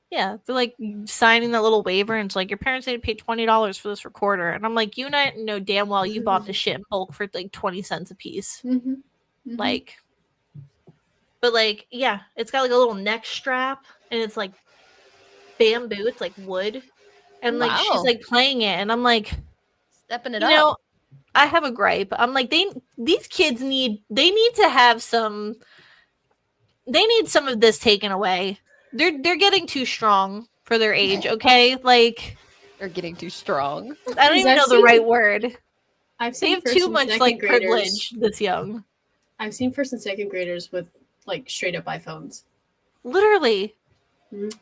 Yeah, they're like signing that little waiver, and it's like your parents had to pay $20 for this recorder, and I'm like, you and I know damn well you bought the shit in bulk for like 20 cents a piece, like. But like, yeah, it's got like a little neck strap, and it's like bamboo. It's like wood, and like she's Wow. like playing it, and I'm like, Stepping it you up. know, I have a gripe. I'm like, these kids need to have some. They need some of this taken away. They're getting too strong for their age. Okay, like They're getting too strong. I don't even know the right word. I've They seen have first too and much second like graders. privilege this young. I've seen first and second graders with like straight up iPhones. Literally.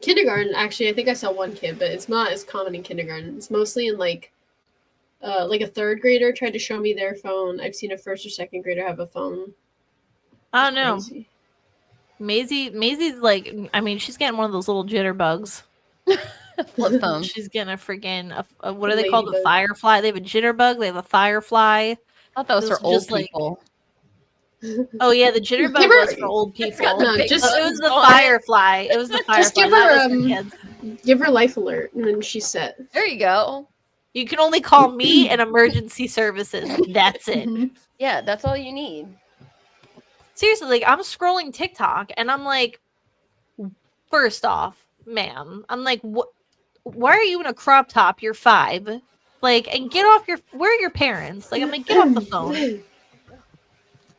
Kindergarten, actually, I think I saw one kid, but it's not as common in kindergarten. It's mostly in like a third grader tried to show me their phone. I've seen a first or second grader have a phone. I don't know. Crazy. Maisie's like, I mean, she's getting one of those little jitterbugs. Flip phone. She's getting a freaking what do they call the Ladybug. firefly? They have a jitterbug. They have a firefly. I thought that was Those for old just, like- people. Oh yeah, the jitterbug Give her- was for old people. got the No, big just- it was the buttons on it. firefly. It was the firefly. Just give That her was for kids. give her life alert, and then she's set. There you go. You can only call me and emergency services. That's it. Yeah, that's all you need. Seriously, like I'm scrolling TikTok and I'm like, first off, ma'am, I'm like, what? Why are you in a crop top? You're 5. Like, and get off your. Where are your parents? Like, I'm like, get off the phone.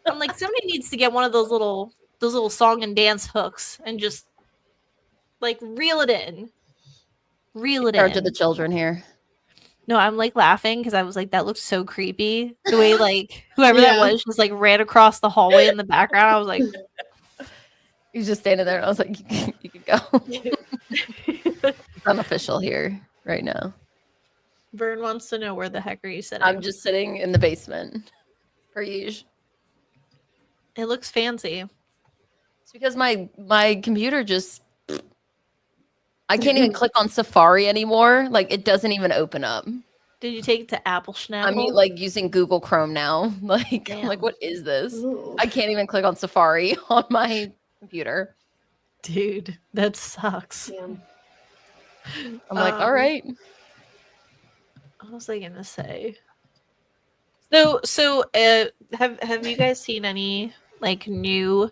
I'm like, somebody needs to get one of those little song and dance hooks and just like reel it in. Reel it Charge of in. the children here. No, I'm like laughing because I was like, that looks so creepy. The way like whoever Yeah. that was just like ran across the hallway in the background. I was like, He was just standing there. And I was like, you can go. It's unofficial here right now. Vern wants to know where the heck are you sitting? I'm just sitting in the basement. Per usual. It looks fancy. It's because my computer just I can't even click on Safari anymore. Like it doesn't even open up. Did you take it to Apple Schnapple? I'm like using Google Chrome now. Like I'm Damn. like, what is this? Ooh. I can't even click on Safari on my computer. dude, that sucks. Yeah. I'm like, all right. What was I gonna say? So have you guys seen any like new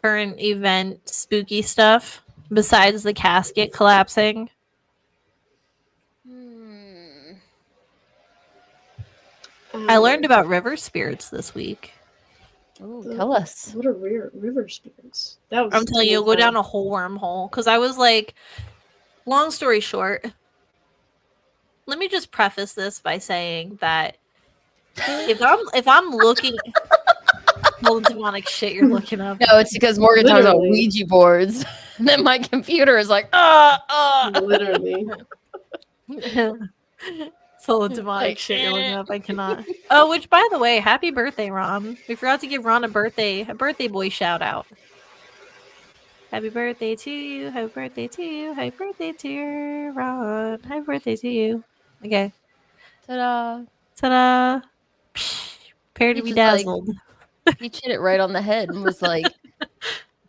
current event spooky stuff besides the casket collapsing? I learned about river spirits this week. Ooh, tell us. What are river spirits? That was I'm telling you, you'll go down a whole wormhole. Because I was like, long story short, let me just preface this by saying that if I'm looking all the demonic shit you're looking up. No, it's because Morgan talks about Literally. Ouija boards. And then my computer is like, Literally. It's all the demonic shit you're looking up. I cannot. Oh, which by the way, happy birthday, Ron. We forgot to give Ron a birthday boy shout out. Happy birthday to you. Happy birthday to you. Happy birthday to you, Ron. Happy birthday to you. Okay. Ta-da. Ta-da. Psh, prepare to He be just, like, dazzled. He hit it right on the head and was like,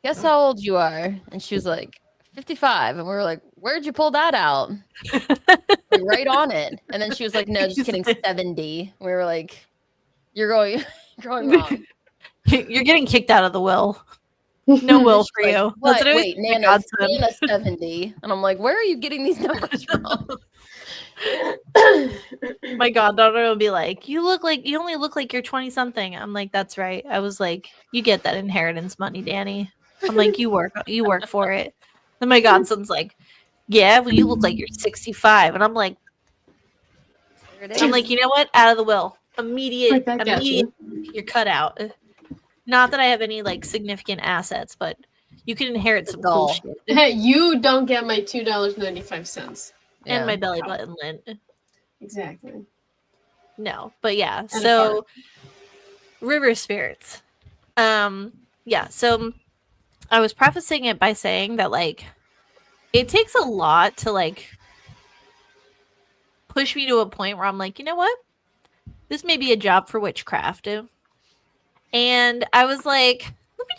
guess how old you are? And she was like, 55. And we were like, where'd you pull that out? Like, right on it. And then she was like, no, just kidding, 70. And we were like, you're going wrong. You're getting kicked out of the will. No will for Like, you. what? That's what I Wait, always think Nana's 70. And I'm like, where are you getting these numbers from? My goddaughter will be like, you only look like you're 20 something. I'm like, that's right. I was like, you get that inheritance money, Danny. I'm like, you work for it. Then my godson's like, yeah, well, you look like you're 65. And I'm like, There it I'm is. like, you know what? Out of the will. Immediate, Right back at you. you're cut out. Not that I have any like significant assets, but you can inherit some cool Doll. shit. Hey, you don't get my $2.95. Yeah. And my belly button lint. Exactly. No, but yeah. And a So river spirits. Yeah, so I was prefacing it by saying that like it takes a lot to like push me to a point where I'm like, you know what? This may be a job for witchcraft. And I was like, let me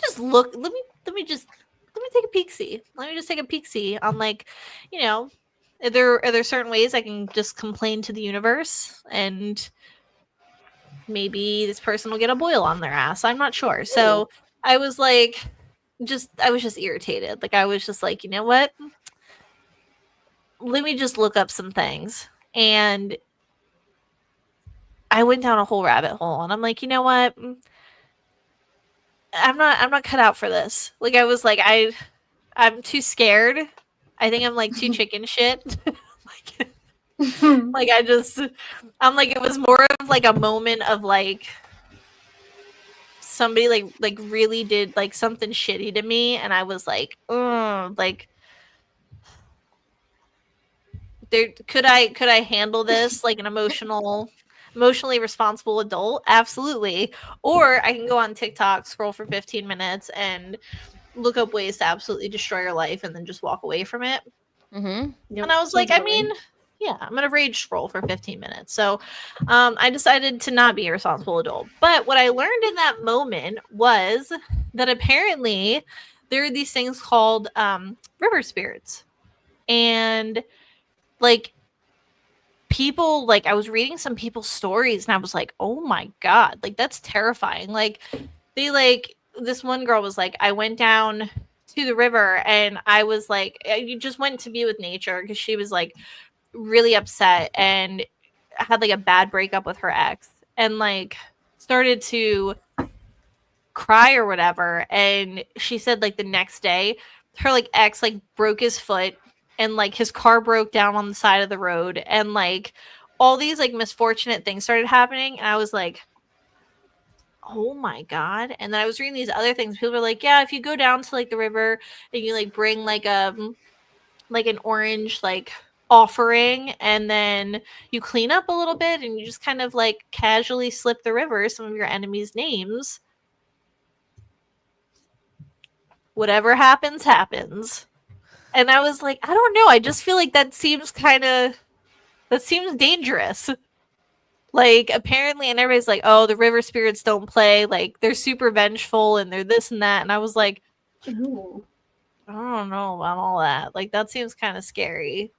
take a peek-see. Let me just take a peek-see on like, you know, are there certain ways I can just complain to the universe and maybe this person will get a boil on their ass. I'm not sure. So I was like, I was just irritated. Like I was just like, you know what? let me just look up some things. And I went down a whole rabbit hole, and I'm like, you know what? I'm not cut out for this. Like, I was like, I'm too scared. I think I'm like too chicken shit. like I'm like, it was more of like a moment of like somebody like really did like something shitty to me, and I was like, like, there could I handle this like an emotionally responsible adult? Absolutely. Or I can go on TikTok, scroll for 15 minutes, and look up ways to absolutely destroy your life and then just walk away from it. Mm-hmm. Yep, And I was so like, do I mean, yeah, I'm gonna rage scroll for 15 minutes. So I decided to not be a responsible adult. But what I learned in that moment was that apparently there are these things called river spirits. And like people, like I was reading some people's stories and I was like, oh my God, like that's terrifying. Like they like this one girl was like, I went down to the river and I was like, you just went to be with nature because she was like really upset and had like a bad breakup with her ex and like started to cry or whatever. And she said like the next day her like ex like broke his foot and like his car broke down on the side of the road and like all these like misfortunate things started happening. And I was like, oh my God. And then I was reading these other things. People were like, yeah, if you go down to like the river and you like bring like an orange like offering and then you clean up a little bit and you just kind of like casually slip the river some of your enemies' names, whatever happens happens. And I was like, I don't know, I just feel like that seems dangerous. Like apparently, and everybody's like, oh, the river spirits don't play, like they're super vengeful and they're this and that. And I was like, Ooh. I don't know about all that. Like that seems kind of scary.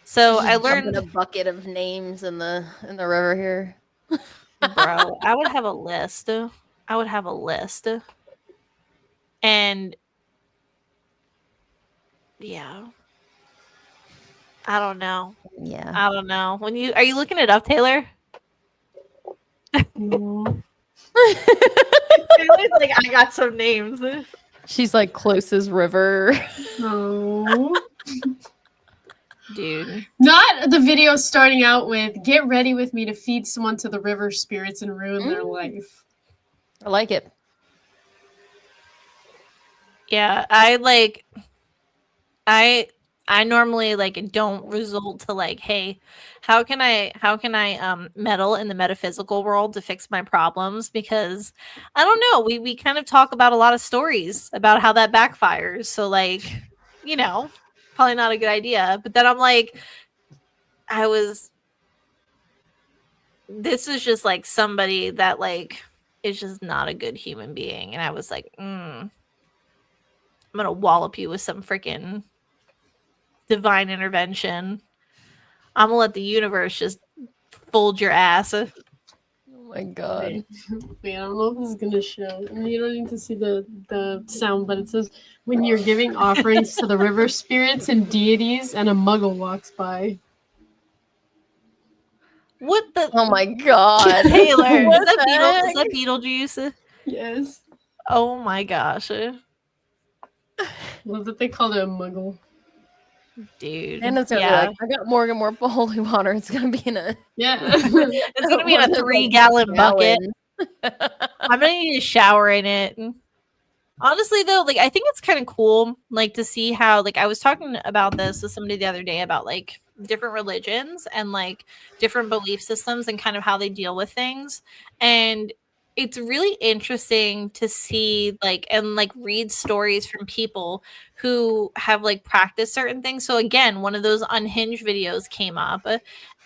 So I learned a bucket of names in the river here. bro, I would have a list. And yeah. I don't know. Yeah. I don't know. Are you looking it up, Taylor? No. Taylor's like, I got some names. She's like closest river. No. Dude. Not the video starting out with "Get ready with me to feed someone to the river spirits and ruin their life." I like it. Yeah, I normally like don't resort to like, hey, how can I meddle in the metaphysical world to fix my problems? Because I don't know, we kind of talk about a lot of stories about how that backfires. So like, you know, probably not a good idea. But then I'm like, this is just like somebody that like is just not a good human being. And I was like, I'm gonna wallop you with some freaking divine intervention. I'm gonna let the universe just fold your ass. Oh my god. Wait, I don't know if this is gonna show. I mean, you don't need to see the sound, but it says when you're giving offerings to the river spirits and deities, and a muggle walks by. What the? Oh my god. Taylor, What is that the heck? Is that Beetlejuice? Yes. Oh my gosh, Love that they called it a muggle. dude. And it's gonna be like, I got Morgan more holy water. It's gonna be in a Yeah. It's gonna be in a one of those 3-gallon bucket. gallon. I'm gonna need to shower in it. Honestly, though, like I think it's kind of cool, like to see how, like I was talking about this with somebody the other day about like different religions and like different belief systems and kind of how they deal with things, and it's really interesting to see like and like read stories from people who have like practiced certain things. So again, one of those unhinged videos came up,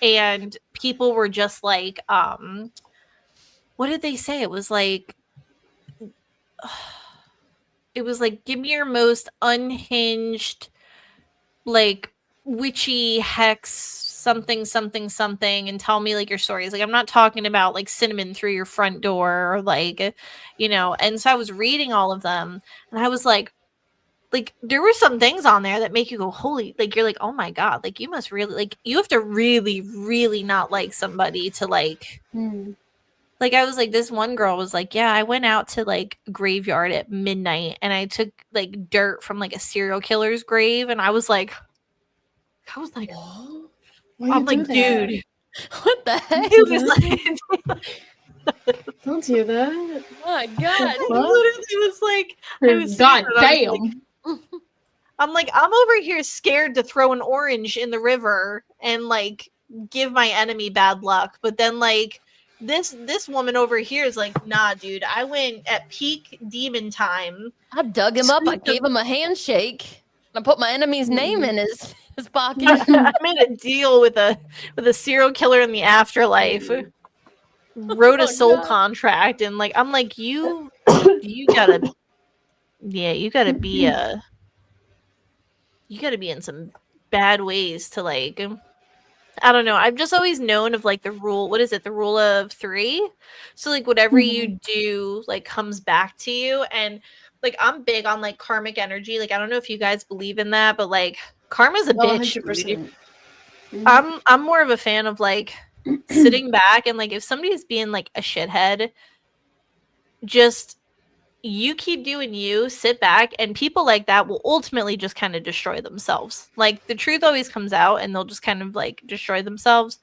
and people were just like, what did they say? It was like. It was like, give me your most unhinged, like witchy hex something something something and tell me like your stories. Like I'm not talking about like cinnamon through your front door or like, you know. And so I was reading all of them and I was like, like there were some things on there that make you go holy, like you're like, oh my god, like you must really, like you have to really really not like somebody to like like I was like, this one girl was like, yeah, I went out to like graveyard at midnight and I took like dirt from like a serial killer's grave, and I was like I'm like, dude, What the heck? it was like Don't do that. Oh my god. I literally was like, I was God sitting there, I was damn. like, I'm like, I'm over here scared to throw an orange in the river and like give my enemy bad luck. But then like this woman over here is like, nah, dude, I went at peak demon time. I dug him up. I gave him a handshake. I put my enemy's name in his pocket. I made a deal with a serial killer in the afterlife. Wrote a soul contract, and like I'm like, you gotta you gotta be in some bad ways to like, I don't know. I've just always known of like the rule. What is it? The rule of 3. So like whatever you do like comes back to you. And like I'm big on like karmic energy. Like I don't know if you guys believe in that, but like karma's a bitch. 100%. I'm more of a fan of like sitting back and like if somebody's being like a shithead, just you keep doing you, sit back, and people like that will ultimately just kind of destroy themselves. Like the truth always comes out and they'll just kind of like destroy themselves.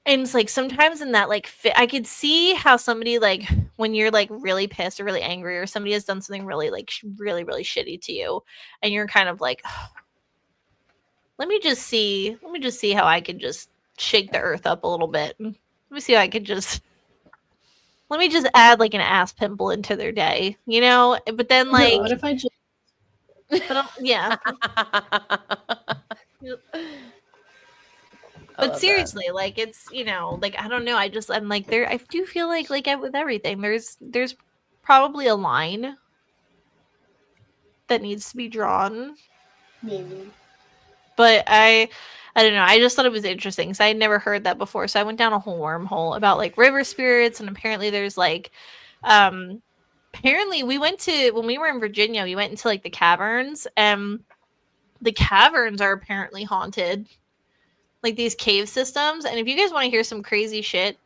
And it's like sometimes in that like I could see how somebody like when you're like really pissed or really angry or somebody has done something really like really really shitty to you and you're kind of like, oh, let me just see how I can just shake the earth up a little bit. Let me see how I could just let me just add like an ass pimple into their day, you know? But then like what if I just yeah. But seriously, like it's, you know, like I don't know, I'm like there I do feel like with everything there's probably a line that needs to be drawn. maybe. But I don't know. I just thought it was interesting because I had never heard that before. So I went down a whole wormhole about like river spirits, and apparently there's like, apparently when we were in Virginia, we went into like the caverns, and the caverns are apparently haunted, like these cave systems. And if you guys want to hear some crazy shit,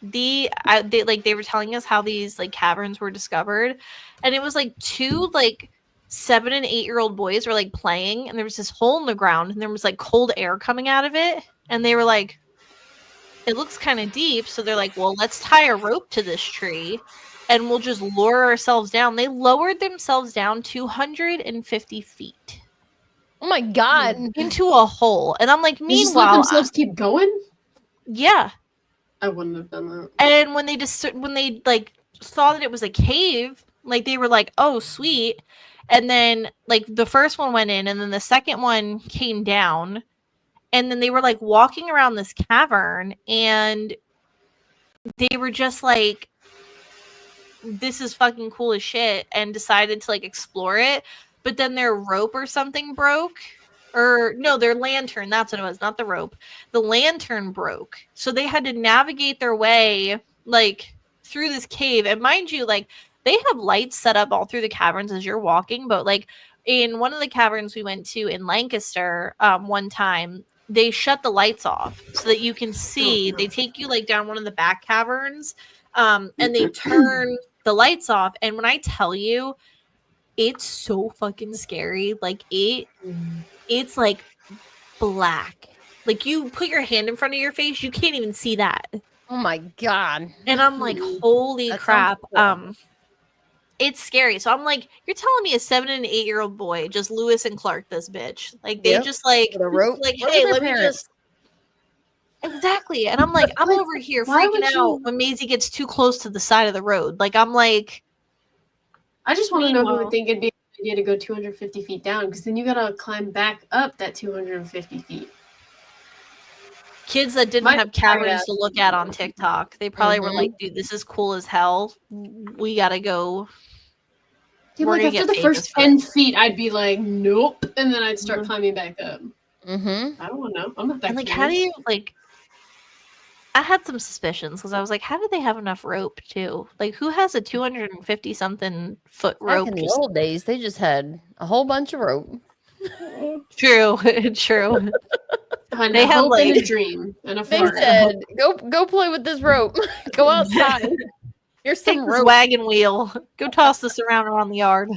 they were telling us how these like caverns were discovered, and it was like 2 like 7 and 8-year-old boys were like playing, and there was this hole in the ground and there was like cold air coming out of it, and they were like, it looks kind of deep, so they're like, well, let's tie a rope to this tree and we'll just lower ourselves down. They lowered themselves down 250 feet. Oh my god. Into a hole. And I'm like, They just let meanwhile, themselves keep going? yeah. I wouldn't have done that. And when they like saw that it was a cave, like they were like, oh sweet. And then like the first one went in, and then the second one came down, and then they were like walking around this cavern, and they were just like, this is fucking cool as shit, and decided to like explore it. But then their rope or something broke, or no, their lantern, that's what it was, not the rope. The lantern broke, so they had to navigate their way like through this cave. And mind you, like they have lights set up all through the caverns as you're walking, but like in one of the caverns we went to in Lancaster, one time they shut the lights off so that you can see. They take you like down one of the back caverns, and they turn the lights off. And when I tell you, it's so fucking scary. Like it's like black. Like you put your hand in front of your face, you can't even see that. Oh my god. And I'm like, holy That crap. sounds It's scary. So I'm like, you're telling me a 7 and 8-year-old boy just Lewis and Clark this bitch? Like they just like With a rope. like, Where hey, were their let me parents? just exactly. And I'm like, I'm Like, over here why freaking would out you- when Maisie gets too close to the side of the road. Like I'm like, I just want to know who Meanwhile- would think it'd be a good idea to go 250 feet down, because then you gotta climb back up that 250 feet. kids that didn't My have caverns ass. to look at on TikTok, they probably were like, dude, this is cool as hell. We gotta go. Yeah, We're like gonna after get the first famous for 10 this. feet, I'd be like, nope, and then I'd start Mhm. climbing back up. Mm-hmm. I don't want to know. I'm not that And like, how do curious. you like? I had some suspicions because I was like, how did they have enough rope too? Like, who has a 250 something foot Back rope? in the old days, they just had a whole bunch of rope. True, true. And They a have, hope and like- a dream and a They fart. said, "Go play with this rope. Go outside. Here's Take some this rope." wagon wheel. Go toss this around the yard.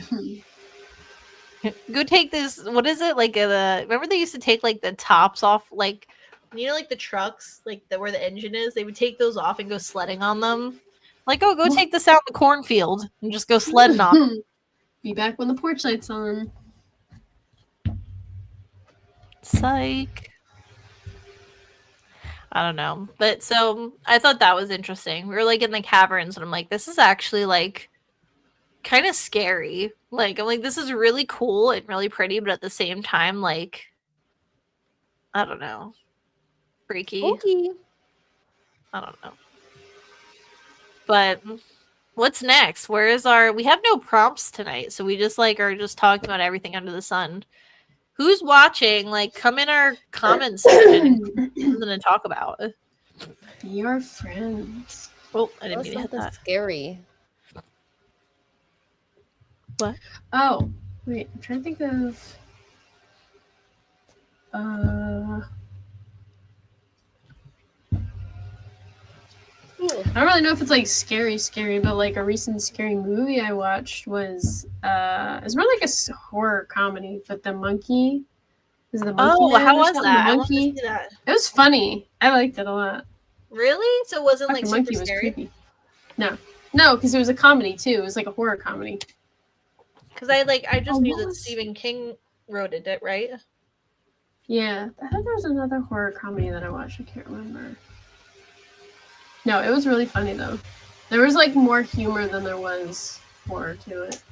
Go take this. What is it like? Remember they used to take like the tops off, like like the trucks, like where the engine is. They would take those off and go sledding on them. Like, oh, go take this out in the cornfield and just go sledding on it. Be back when the porch light's on. Psych. I don't know. But so I thought that was interesting. We were like in the caverns and I'm like, this is actually like kind of scary. Like, I'm like, this is really cool and really pretty, but at the same time, like, I don't know. Freaky. Okay. I don't know. But what's next? Where is we have no prompts tonight, so we just like are just talking about everything under the sun. Who's watching? Like, come in our comments section and something to talk about. Be our friends. Oh, I didn't That's mean to hit something that. scary. What? Oh, wait. I'm trying to think of. I don't really know if it's like scary, but like a recent scary movie I watched was it's more like a horror comedy, but the monkey is the monkey. Oh, man how or was something? that? The I want to monkey. see that. It was funny. I liked it a lot. Really? So it wasn't like The super monkey was scary? creepy. No, because it was a comedy too. It was like a horror comedy. Because I just knew what that was- Stephen King wrote it, right? Yeah, I thought there was another horror comedy that I watched. I can't remember. No, it was really funny though. There was like more humor than there was horror to it.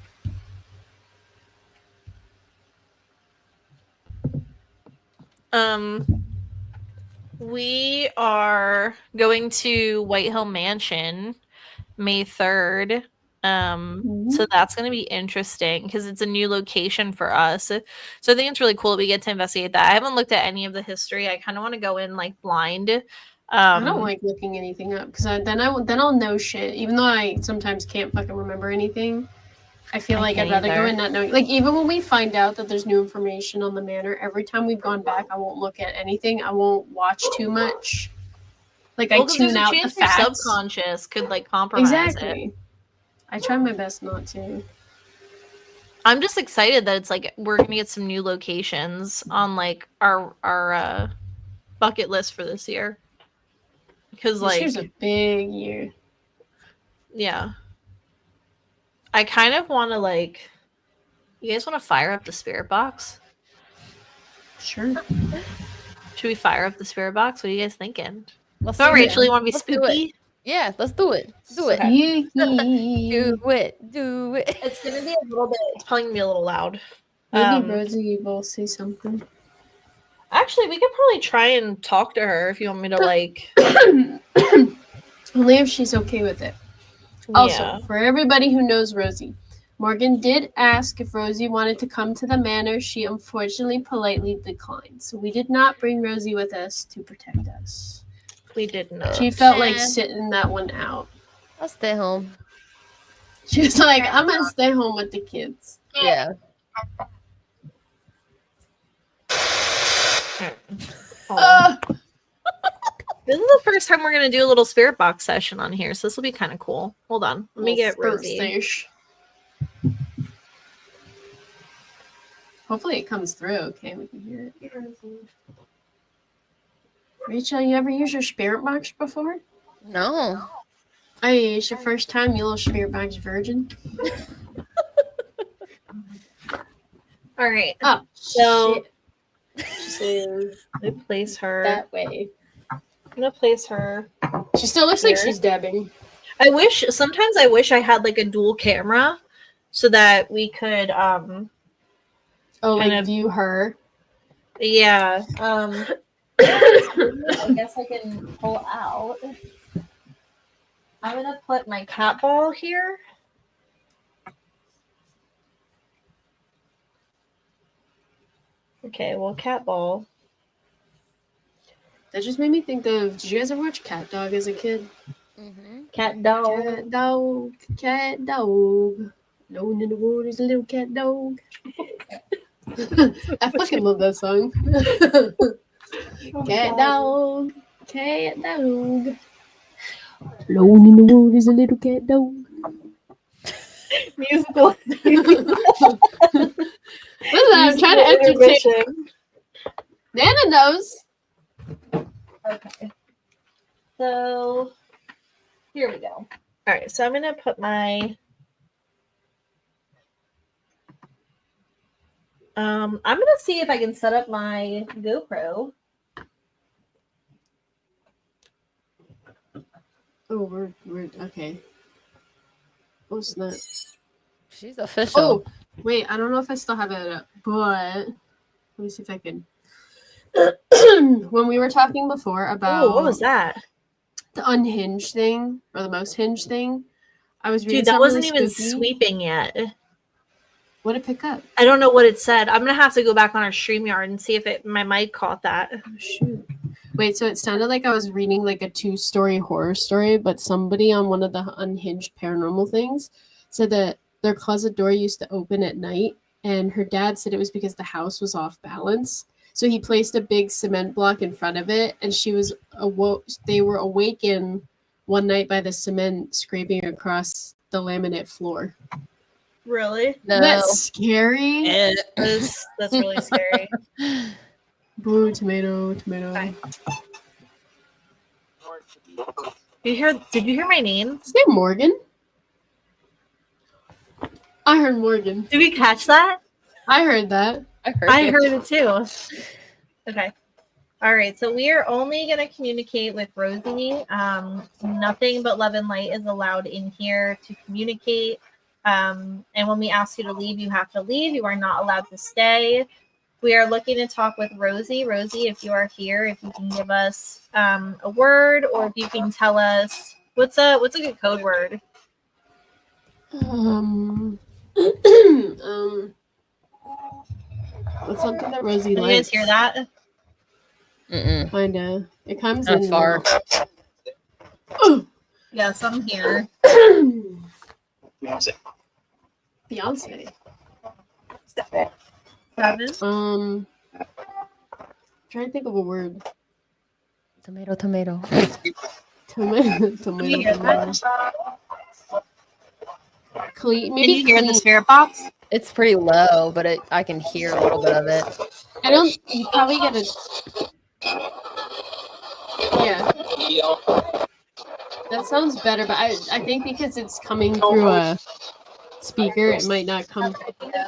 We are going to White Hill Mansion May 3rd. So that's going to be interesting because it's a new location for us. So I think it's really cool that we get to investigate that. I haven't looked at any of the history. I kind of want to go in like blind. I don't like looking anything up because then I'll know shit. Even though I sometimes can't fucking remember anything, I feel I like I'd can't rather go either. in not knowing. Like even when we find out that there's new information on the manor, every time we've gone back, I won't look at anything. I won't watch too much. Like Well, I 'cause there's tune a out the chance your facts. subconscious could like compromise it. Exactly. I try my best not to. I'm just excited that it's like we're gonna get some new locations on like our bucket list for this year. Because This year's a big year. yeah, I kind of want to like. You guys want to fire up the spirit box? Sure. Should we fire up the spirit box? What are you guys thinking? Let's So do Rachel, it. you want to be Let's do it. spooky? Yeah, let's do it. Do it. Spooky. Do it. Do it. It's gonna be a little bit. It's probably gonna be a little loud. Maybe Rosie will say something. Actually, we could probably try and talk to her if you want me to like. Only if she's okay with it. Also, Yeah. for everybody who knows Rosie, Morgan did ask if Rosie wanted to come to the manor. She unfortunately politely declined. So we did not bring Rosie with us to protect us. We did not. She felt like Yeah. sitting that one out. I'll stay home. She was like, I'm going to stay home with the kids. Yeah. Hold on. This is the first time we're gonna do a little spirit box session on here, so this will be kind of cool. Hold on, let me get Rosie. Birthday-ish. Hopefully it comes through. Okay, we can hear it. Rachel, you ever used your spirit box before? No. Oh, yeah, it's your first time, you little spirit box virgin. All right, Oh, so shit. I place her. That way. I'm gonna place her. She still looks like Here. she's dabbing. Sometimes I wish I had like a dual camera, so that we could Oh, kind like of- view her. yeah. I guess I can pull out. I'm gonna put my cat ball here. Okay, well, cat ball. That just made me think of. Did you guys ever watch Cat Dog as a kid? Mm-hmm. Cat dog. Cat dog, cat dog. Known in the world is a little cat dog. I fucking love that song. Cat dog, cat dog. Alone in the world is a little cat dog. Musical. Listen, I'm trying to entertain. Nana knows. Okay. So here we go. All right. So I'm gonna put my. I'm gonna see if I can set up my GoPro. Oh, we're okay. What's that? She's official. Oh, wait. I don't know if I still have it up, but let me see if I can. When we were talking before about Oh, what was that? the unhinged thing or the most hinged thing, I was reading Dude, that something wasn't really even spooky. sweeping yet. What did it pick up? I don't know what it said. I'm gonna have to go back on our StreamYard and see if my mic caught that. Oh, shoot. Wait, so it sounded like I was reading like a 2-story horror story, but somebody on one of the unhinged paranormal things said that their closet door used to open at night, and her dad said it was because the house was off balance. So he placed a big cement block in front of it, and they were awakened one night by the cement scraping across the laminate floor. Really? No. That's scary. That's really scary. Boo, tomato, tomato. Okay. Did you hear my name? Is it Morgan? I heard Morgan. Did we catch that? I heard that. I heard it too. Okay. All right. So we are only going to communicate with Rosie. Nothing but love and light is allowed in here to communicate. And when we ask you to leave, you have to leave. You are not allowed to stay. We are looking to talk with Rosie. Rosie, if you are here, if you can give us a word, or if you can tell us what's a good code word. What's something that Rosie Did you likes? guys hear that? Mm-mm. Kinda. It comes Not in far. Yes, I'm here. Beyonce. Travis? Trying to think of a word. Tomato, tomato. Tomato. Can you hear that? Clean. Can Maybe you hear the clean. spirit box? It's pretty low, but I can hear a little bit of it. I don't. You probably gotta. Yeah. That sounds better, but I think because it's coming through a speaker, it might not come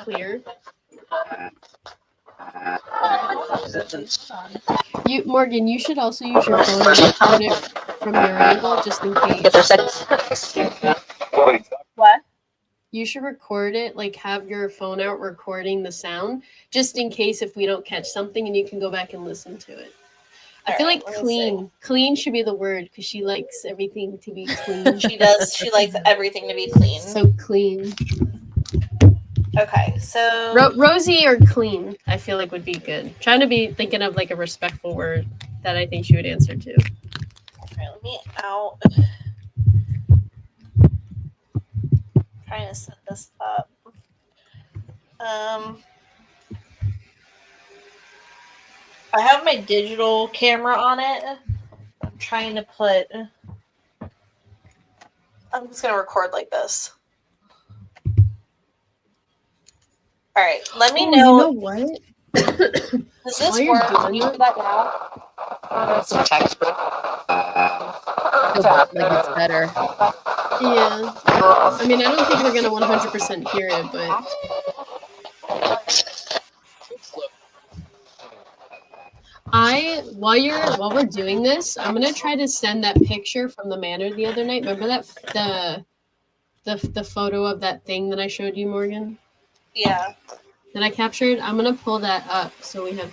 clear. Morgan, you should also use your phone and record it from your angle just in case. What? You should record it, like have your phone out recording the sound, just in case if we don't catch something, and you can go back and listen to it. I feel like clean. Clean should be the word because she likes everything to be clean. She does. She likes everything to be clean. So clean. Okay, so Rosie or clean, I feel like would be good. Trying to be thinking of like a respectful word that I think she would answer to. Alright, let me out. Trying to set this up. I have my digital camera on it. I'm trying to put. I'm just gonna record like this. All right, let me know. You know what? Does this While work? you're Can doing you do that now? Feels like it's better. Yeah. I mean, I don't think we're gonna 100% hear it, but while we're doing this, I'm gonna try to send that picture from the manor the other night. Remember that the photo of that thing that I showed you, Morgan? Yeah. That I captured? I'm gonna pull that up so we have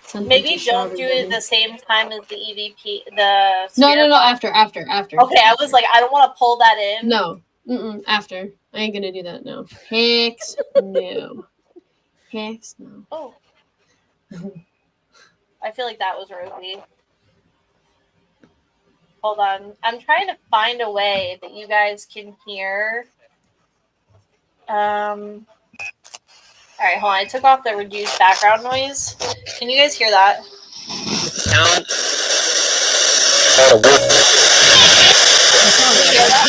something. Maybe to show don't do it everybody. the same time as the EVP. No. After. Okay, I was like, I don't want to pull that in. No. After. I ain't gonna do that now. Hex no. Hex no. Oh. I feel like that was Rosie. Hold on. I'm trying to find a way that you guys can hear. All right, hold on. I took off the reduced background noise. Can you guys hear that? Sound. Can you hear that?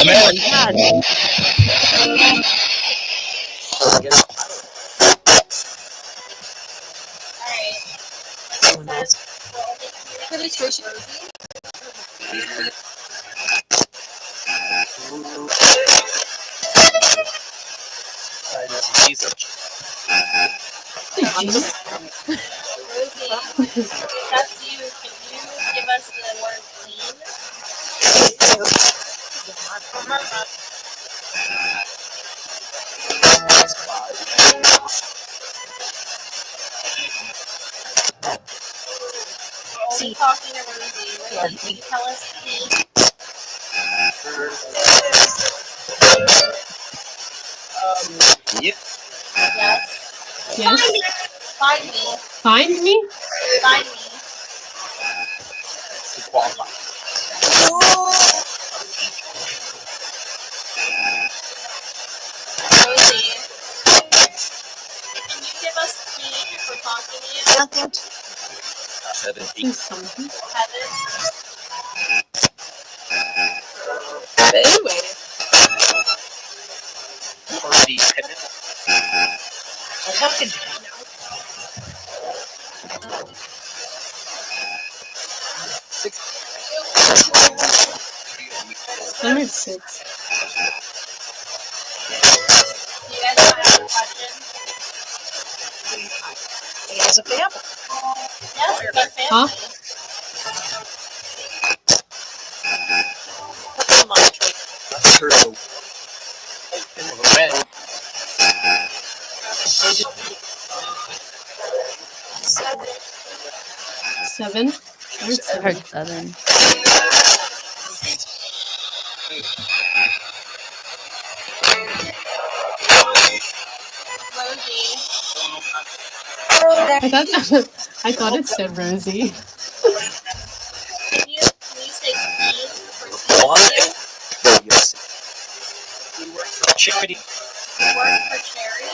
Oh my god. All right. Registration. Jesus. Rosie, that's you. Can you give us the word clean? We're only talking to Rosie. Rosie, can you tell us clean? Yep. Yes. Yes. Find me. Find me? Find me. Qualified. Rosie, can you give us clean if we're talking to you? 17. There's something. Heaven? Anyway. Already pivot. I'm talking now. I'm at 6. Do you guys have a question? He has a family. Yes, it's our family. Huh? That's true. Red. 7. There's I 7. heard 7. Rosie, I thought it said Rosie. can you say clean for speaking? Yes. Charity. Work for charity?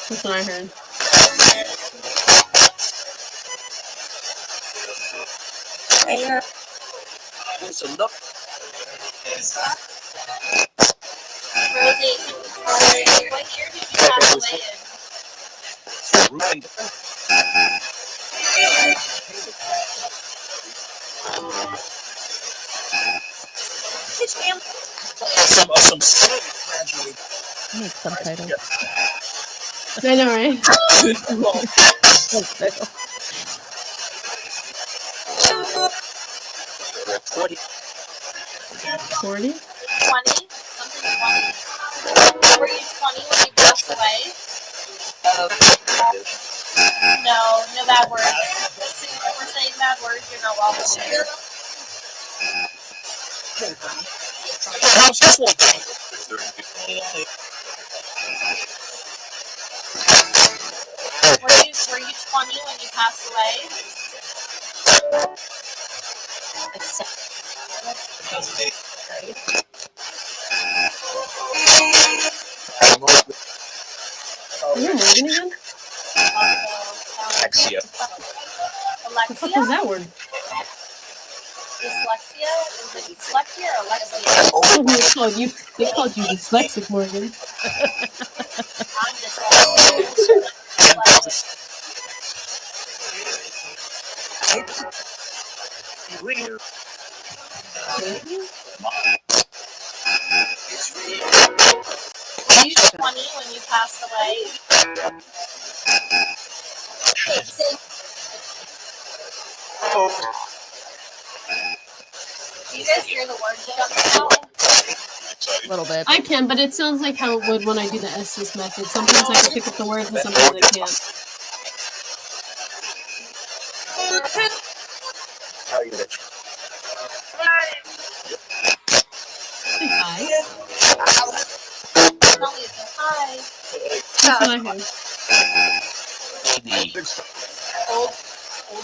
That's what I heard. So look. Rosie, can you tell me what year did you pass away in? Ruben. Some students graduated. I need subtitles. I know, right? Subtitles. 40. 40? 20? Something 20? Were you 20 when you passed away? No bad words. If we're saying bad words, you're not welcome here. How's this one? Were you 20 when you passed away? Are you Morgan again? Alexia. What the fuck is Alexia? that word? Dyslexia? Is it dyslexia or Alexia? Oh, they called you dyslexic, Morgan. I'm dyslexic. Were you 20 when you passed away? Do you guys hear the words that come out? A little bit. I can, but it sounds like how it would when I do the SS method. Sometimes I can pick up the words and sometimes I can't. Hi. Hi. That's what I heard. Old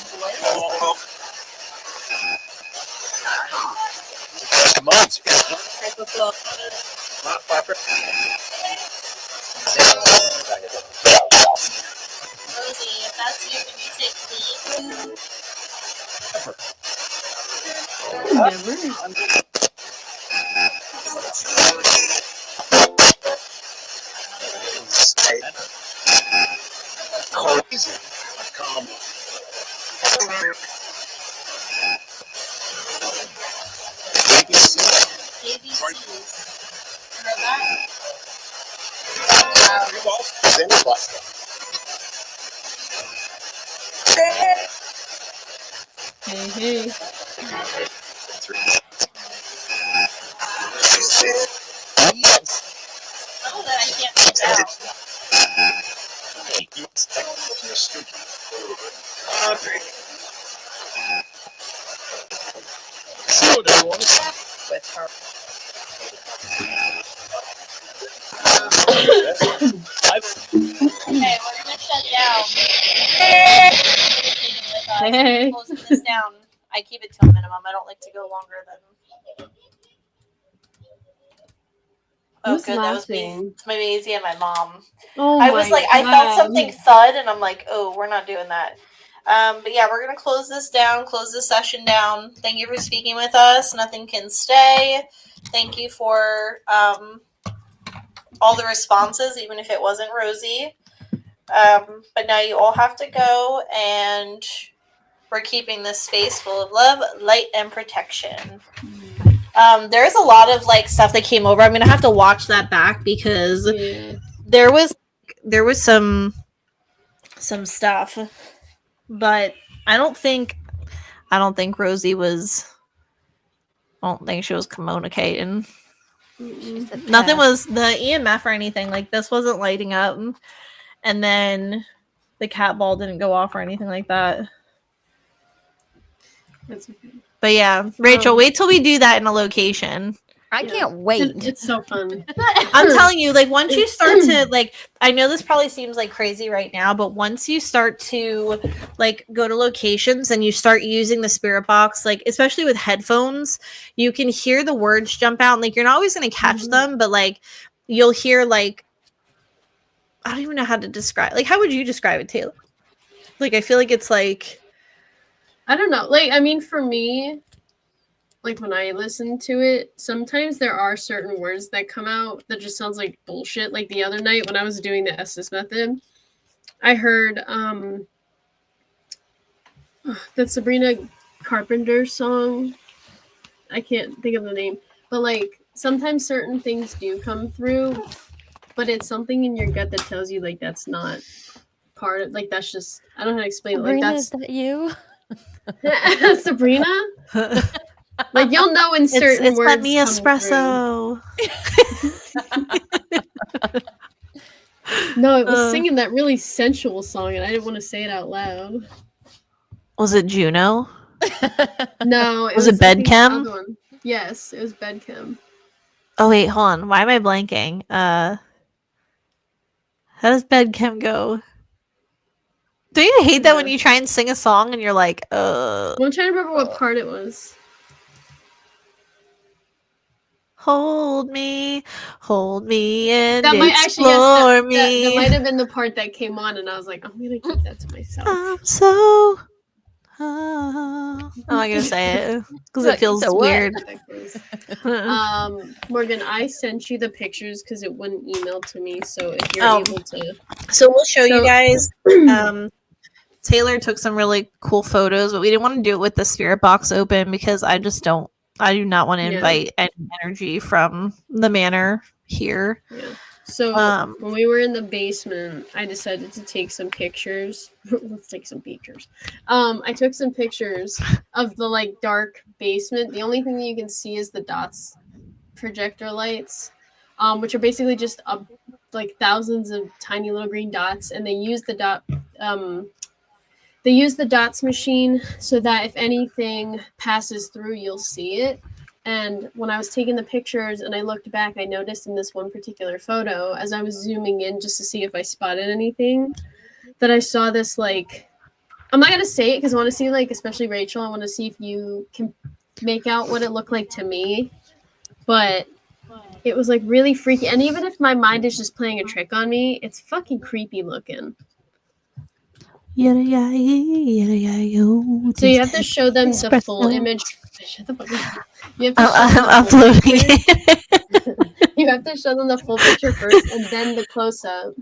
boy. Come on. Type of book. Rosie, if that's you, can you say please? Never. Crazy. ABCs. Heard that? Hey. Oh, that I can't make out. With her. Okay, we're gonna shut down. Hey. Closing this down. I keep it to a minimum. I don't like to go longer than. Oh, Who's good. That was me. laughing? It's my Maisie and my mom. Oh I was my like, I felt God. something thud, and I'm like, oh, we're not doing that. But yeah, we're gonna close this down. Close this session down. Thank you for speaking with us. Nothing can stay. Thank you for all the responses, even if it wasn't Rosie. But now you all have to go, and we're keeping this space full of love, light, and protection. There's a lot of like stuff that came over. I'm gonna have to watch that back because there was some stuff, but I don't think Rosie was. I don't think she was communicating. Nothing was the EMF or anything like this wasn't lighting up, and then the cat ball didn't go off or anything like that. That's okay. But yeah, Rachel, wait till we do that in a location. I can't wait. It's so fun. I'm telling you, like once you start to like, I know this probably seems like crazy right now, but once you start to like go to locations and you start using the spirit box, like especially with headphones, you can hear the words jump out. And, like you're not always going to catch them, but like you'll hear like, I don't even know how to describe. Like, how would you describe it, Taylor? Like, I feel like it's like, I don't know. Like, I mean, for me, like when I listen to it, sometimes there are certain words that come out that just sounds like bullshit. Like the other night when I was doing the Estes method, I heard that Sabrina Carpenter song. I can't think of the name, but like sometimes certain things do come through, but it's something in your gut that tells you like that's not part of, like that's just, I don't know how to explain Sabrina, it. Like is that you? that's Sabrina. Like you'll know when certain it's words let me come espresso. No, it was singing that really sensual song, and I didn't want to say it out loud. Was it Juno? No, Was it I think, the Bedchem? other one. Yes, it was Bedchem. Oh wait, hold on. Why am I blanking? How does Bedchem go? Do you hate that when you try and sing a song and you're like, Well, I'm trying to remember what part it was. hold me and That might explore me. that might have been the part that came on, and I was like, I'm gonna keep that to myself. I'm so. I'm not gonna say it because it feels weird. Morgan, I sent you the pictures because it wouldn't email to me. So if you're able to, so we'll show you guys. Taylor took some really cool photos, but we didn't want to do it with the spirit box open because I do not want to invite any energy from the manor here. Yeah. So when we were in the basement, I decided to take some pictures. Let's take some pictures. I took some pictures of the like dark basement. The only thing that you can see is the dots projector lights, which are basically just like thousands of tiny little green dots, and they use the dots machine so that if anything passes through, you'll see it. And when I was taking the pictures and I looked back, I noticed in this one particular photo, as I was zooming in just to see if I spotted anything, that I saw this, like, I'm not going to say it because I want to see, like, especially Rachel, I want to see if you can make out what it looked like to me. But it was, like, really freaky. And even if my mind is just playing a trick on me, it's fucking creepy looking. So you have to show them the full image. Shut the fuck up. You have to show them I'm uploading it. You have to show them the full picture first and then the close up.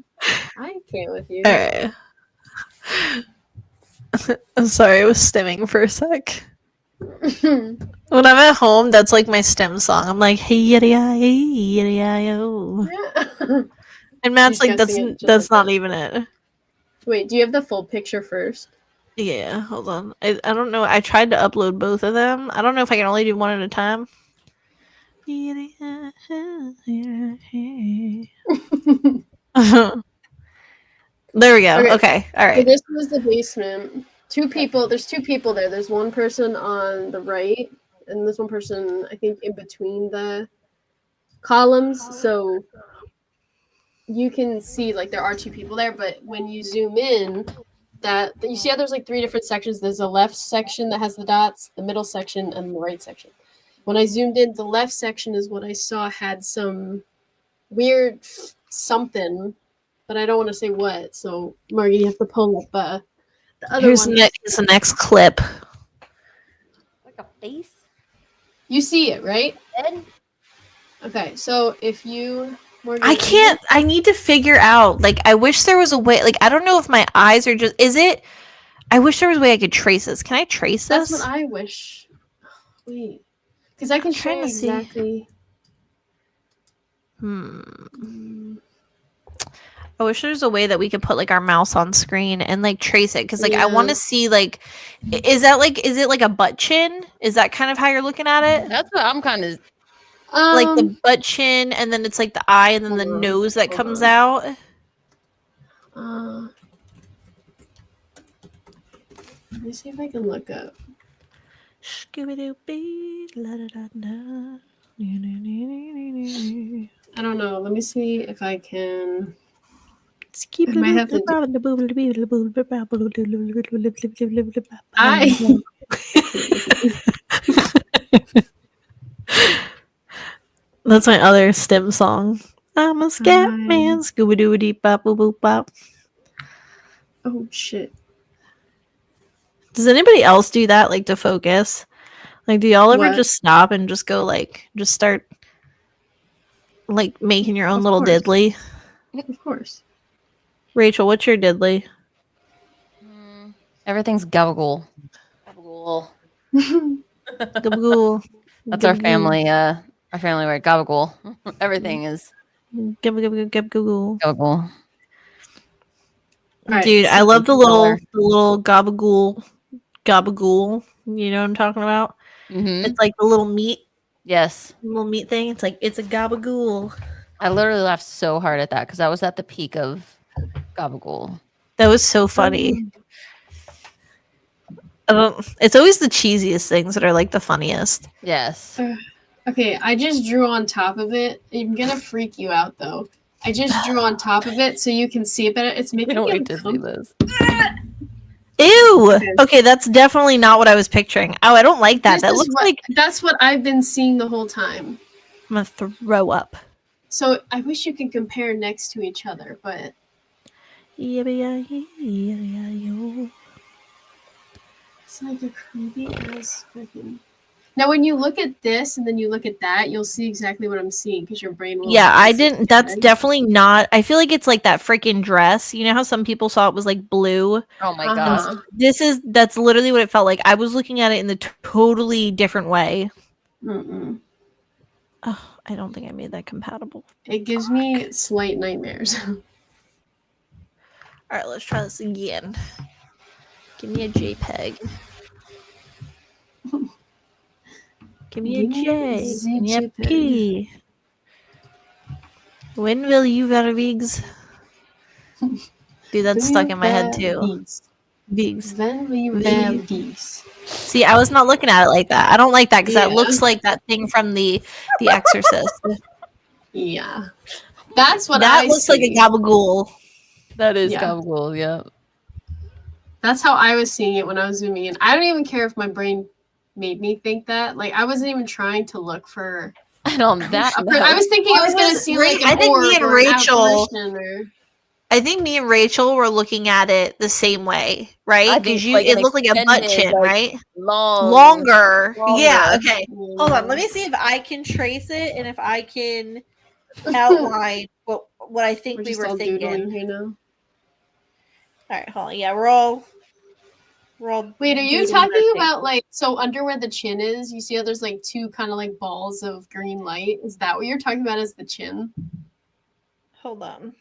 I can't with you. Alright. I'm sorry, I was stimming for a sec. When I'm at home, that's like my stem song. I'm like, hey yada yada yada. And Matt's like, that's not even it. Wait, do you have the full picture first? Yeah, hold on. I don't know. I tried to upload both of them. I don't know if I can only do one at a time. There we go. Okay. All right. So this was the basement. There's two people there. There's one person on the right, and there's one person, I think, in between the columns. So you can see, like, there are two people there, but when you zoom in, that you see how there's like three different sections. There's a left section that has the dots, the middle section, and the right section. When I zoomed in, the left section is what I saw had some weird something, but I don't want to say what. So, Margie, you have to pull up the other Here's one. Here's the next clip. Like a face? You see it, right? Head? Okay, so if you... Morgan, I can't. I need to figure out. Like, I wish there was a way. Like, I don't know if my eyes are just. Is it? I wish there was a way I could trace this. Can I trace this? That's what I wish. Wait, because I can show you exactly. I wish there was a way that we could put like our mouse on screen and like trace it. Because like I want to see like, is it like a butt chin? Is that kind of how you're looking at it? That's what I'm kind of. Like the butt chin, and then it's like the eye, and then the nose that comes out. Let me see if I can look up. I don't know. Let me see if I can. I might have to That's my other stem song. I'm a scat man. Scooby doo dee bop boop boop bop. Oh shit. Does anybody else do that, like, to focus? Like, do y'all ever What? just stop and just go, like, just start, like, making your own Of little course. diddly? Of course. Rachel, what's your diddly? Everything's gabagool. Gabagool. Gabagool. That's our family. Our family word. Gabagool. Everything is Gabagool. gabagool. Right, Dude, I so love the little gabagool. You know what I'm talking about? Mm-hmm. It's like the little meat Yes. thing. It's like, it's a gabagool. I literally laughed so hard at that because I was at the peak of gabagool. That was so funny. It's always the cheesiest things that are like the funniest. Yes. Okay, I just drew on top of it. I'm gonna freak you out though. I just drew on top of it so you can see it better. It's making me uncomfortable. this. Ew. Okay, that's definitely not what I was picturing. Oh, I don't like that. That looks like that's what I've been seeing the whole time. I'm gonna throw up. So I wish you could compare next to each other, but it's like a creepy ass freaking. Now, when you look at this and then you look at that, you'll see exactly what I'm seeing because your brain will. Yeah, I didn't. That's definitely not. I feel like it's like that freaking dress. You know how some people saw it was like blue? Oh my Uh-huh. god. That's literally what it felt like. I was looking at it in the totally different way. Mm-mm. Oh, I don't think I made that compatible. It gives me slight nightmares. All right, let's try this again. Give me a JPEG. Give me a J. Give me a P. When will you, Vervigs? Dude, that's stuck in my head too. Vigs. Vigs. See, I was not looking at it like that. I don't like that because that Yeah. looks like that thing from the Exorcist. Yeah. That's what That I looks see. like a gabagool. That is Yeah. gabagool, yeah. That's how I was seeing it when I was zooming in. I don't even care if my brain made me think that. Like, I wasn't even trying to look for. And on that I was thinking I was going to see like an I think me orb and or an Rachel- apparition or. I think me and Rachel were looking at it the same way, right? I think Because like it an looked like a butt extended, chin, like, right? longer. Yeah, okay. Hold on, let me see if I can trace it and if I can outline what I think We're we just were all thinking. doodling here now. All right, hold on. Yeah, we're all. Wait, are you doodling talking our thing. about like so under where the chin is? You see how there's like two kind of like balls of green light? Is that what you're talking about as the chin? Hold on.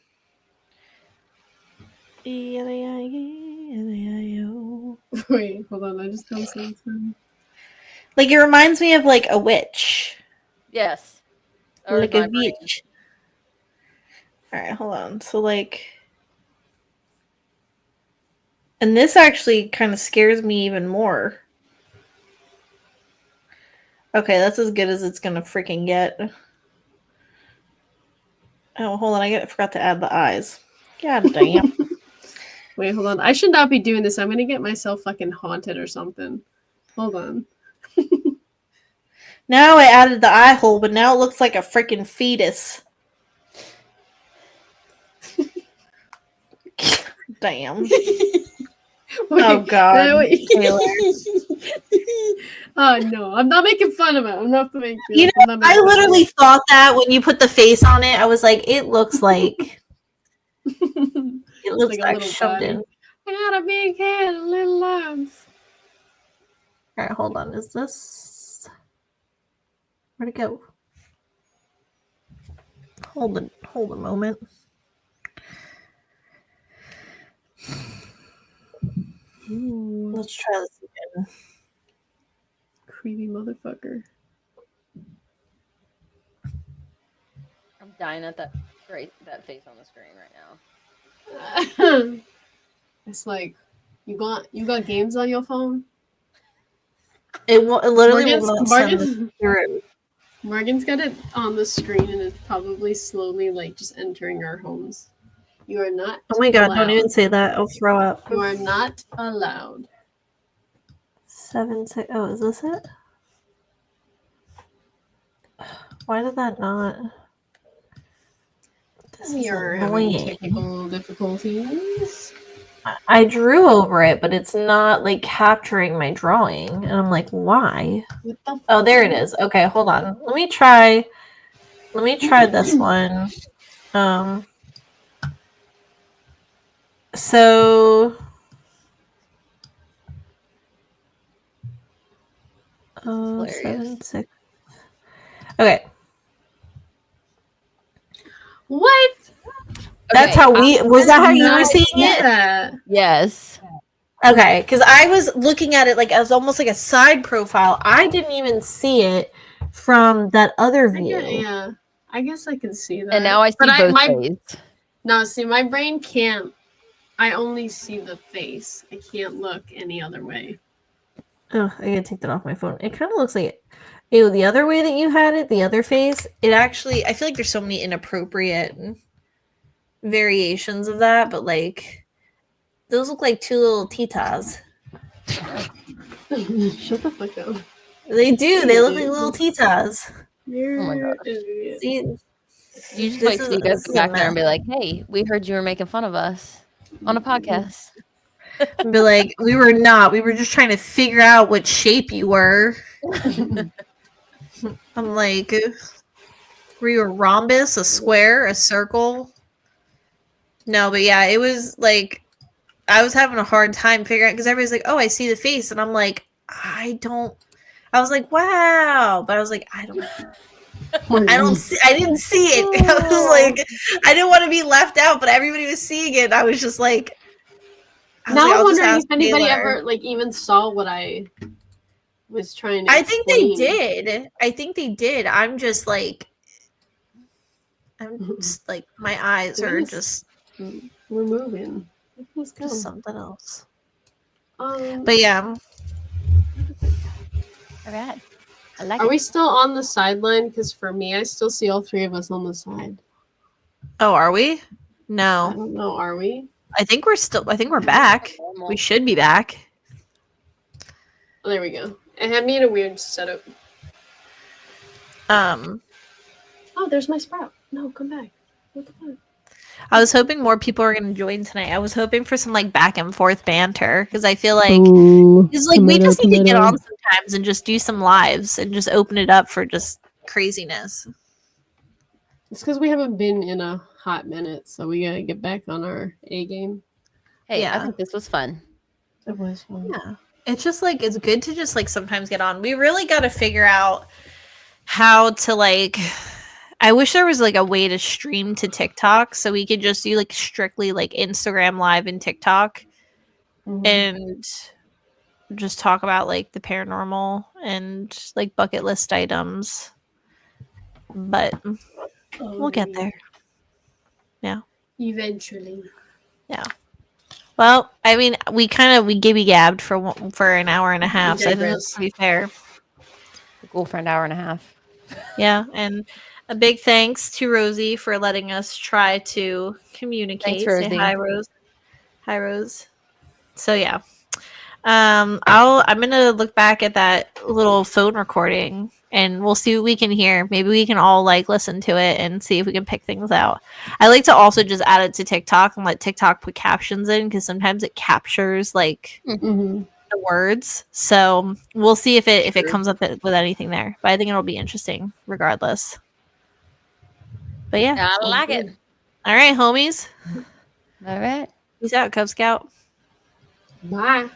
Wait, hold on. I just found something. Like it reminds me of like a witch, Yes. Or like my a brain. witch. All right, hold on. So like, and this actually kind of scares me even more. Okay, that's as good as it's gonna freaking get. Oh, hold on. I forgot to add the eyes. God damn. Wait, hold on. I should not be doing this. I'm gonna get myself fucking haunted or something. Hold on. Now I added the eye hole, but now it looks like a freaking fetus. Damn. Oh God, wait. Taylor. Oh no, I'm not making fun of it. I'm not making. You know, I literally thought that when you put the face on it, I was like, it looks like it looks like a like little shoved body. in. I got a big head and little arms. All right, hold on. Is this where'd it go? Hold a moment. Ooh, Let's try this again. creepy motherfucker. I'm dying at that face on the screen right now. It's like you got games on your phone. It literally will not send Morgan's, this through. Morgan's got it on the screen and it's probably slowly like just entering our homes. You are not. Oh my God! allowed. Don't even say that. I'll throw up. You are not allowed. 7 6. Oh, is this it? Why did that not? This We is are having annoying. technical difficulties. I drew over it, but it's not like capturing my drawing, and I'm like, why? What the? Oh, there it is. Okay, hold on. Let me try this one. So Hilarious. 7 6. Okay, What? that's Okay, how we. Was that how you were seeing it? That. Yes. Okay, because I was looking at it like as almost like a side profile. I didn't even see it from that other view. Yeah, I guess I can see that. And now I see But both my ways. no, see, my brain can't. I only see the face. I can't look any other way. Oh, I gotta take that off my phone. It kind of looks like it. Ew, the other way that you had it, the other face, it actually, I feel like there's so many inappropriate variations of that, but like, those look like two little titas. Shut the fuck up. They do, they look like little titas. You're Oh my gosh. an idiot. See, You just this wait till you is- guys this go is back a there and mess. be like, hey, we heard you were making fun of us on a podcast. And be like, we were not, we were just trying to figure out what shape you were. I'm like, were you a rhombus, a square, a circle? No, but yeah, it was like I was having a hard time figuring out because everybody's like, "Oh, I see the face," and I'm like, I don't. I was like, "Wow," but I was like, I don't see. I didn't see it. I was like, I didn't want to be left out, but everybody was seeing it. And I was just like, Now I'm I'll just wondering ask if anybody Taylor. ever like even saw what I was trying to. I think they explain. did. I think they did. I'm just like, my eyes are Yes. just We're moving. Let's go. something else. But yeah. All right. I like Are it. we still on the sideline? Because for me, I still see all three of us on the side. Oh, are we? I No. don't know. Are we? I think we're back. Normal. We should be back. Oh, there we go. It had me in a weird setup. Um, Oh, there's my sprout. No, come back. What the fuck? I was hoping more people are going to join tonight. I was hoping for some like back and forth banter because I feel like Ooh, it's like we tomato, just need to get tomato. on sometimes and just do some lives and just open it up for just craziness. It's because we haven't been in a hot minute, so we gotta get back on our A game. Hey, Yeah. I think this was fun. It was fun. Yeah. It's just like it's good to just like sometimes get on. We really got to figure out how to like I wish there was like a way to stream to TikTok so we could just do like strictly like Instagram live and TikTok Mhm. and just talk about like the paranormal and like bucket list items. But Oh, we'll get maybe. there. Eventually. Well, I mean, we gibby gabbed for an hour and a half, so I think that's digress. pretty fair. Cool for an hour and a half. Yeah, and a big thanks to Rosie for letting us try to communicate. Thanks, Say Rosie. hi, Rose. Hi, Rose. So yeah, I'm gonna look back at that little phone recording, and we'll see what we can hear. Maybe we can all like listen to it and see if we can pick things out. I like to also just add it to TikTok and let TikTok put captions in because sometimes it captures like Mm-hmm. the words. So we'll see if it True. comes up with anything there. But I think it'll be interesting regardless. But yeah. I like it. All right, homies. All right. Peace out, Cub Scout. Bye.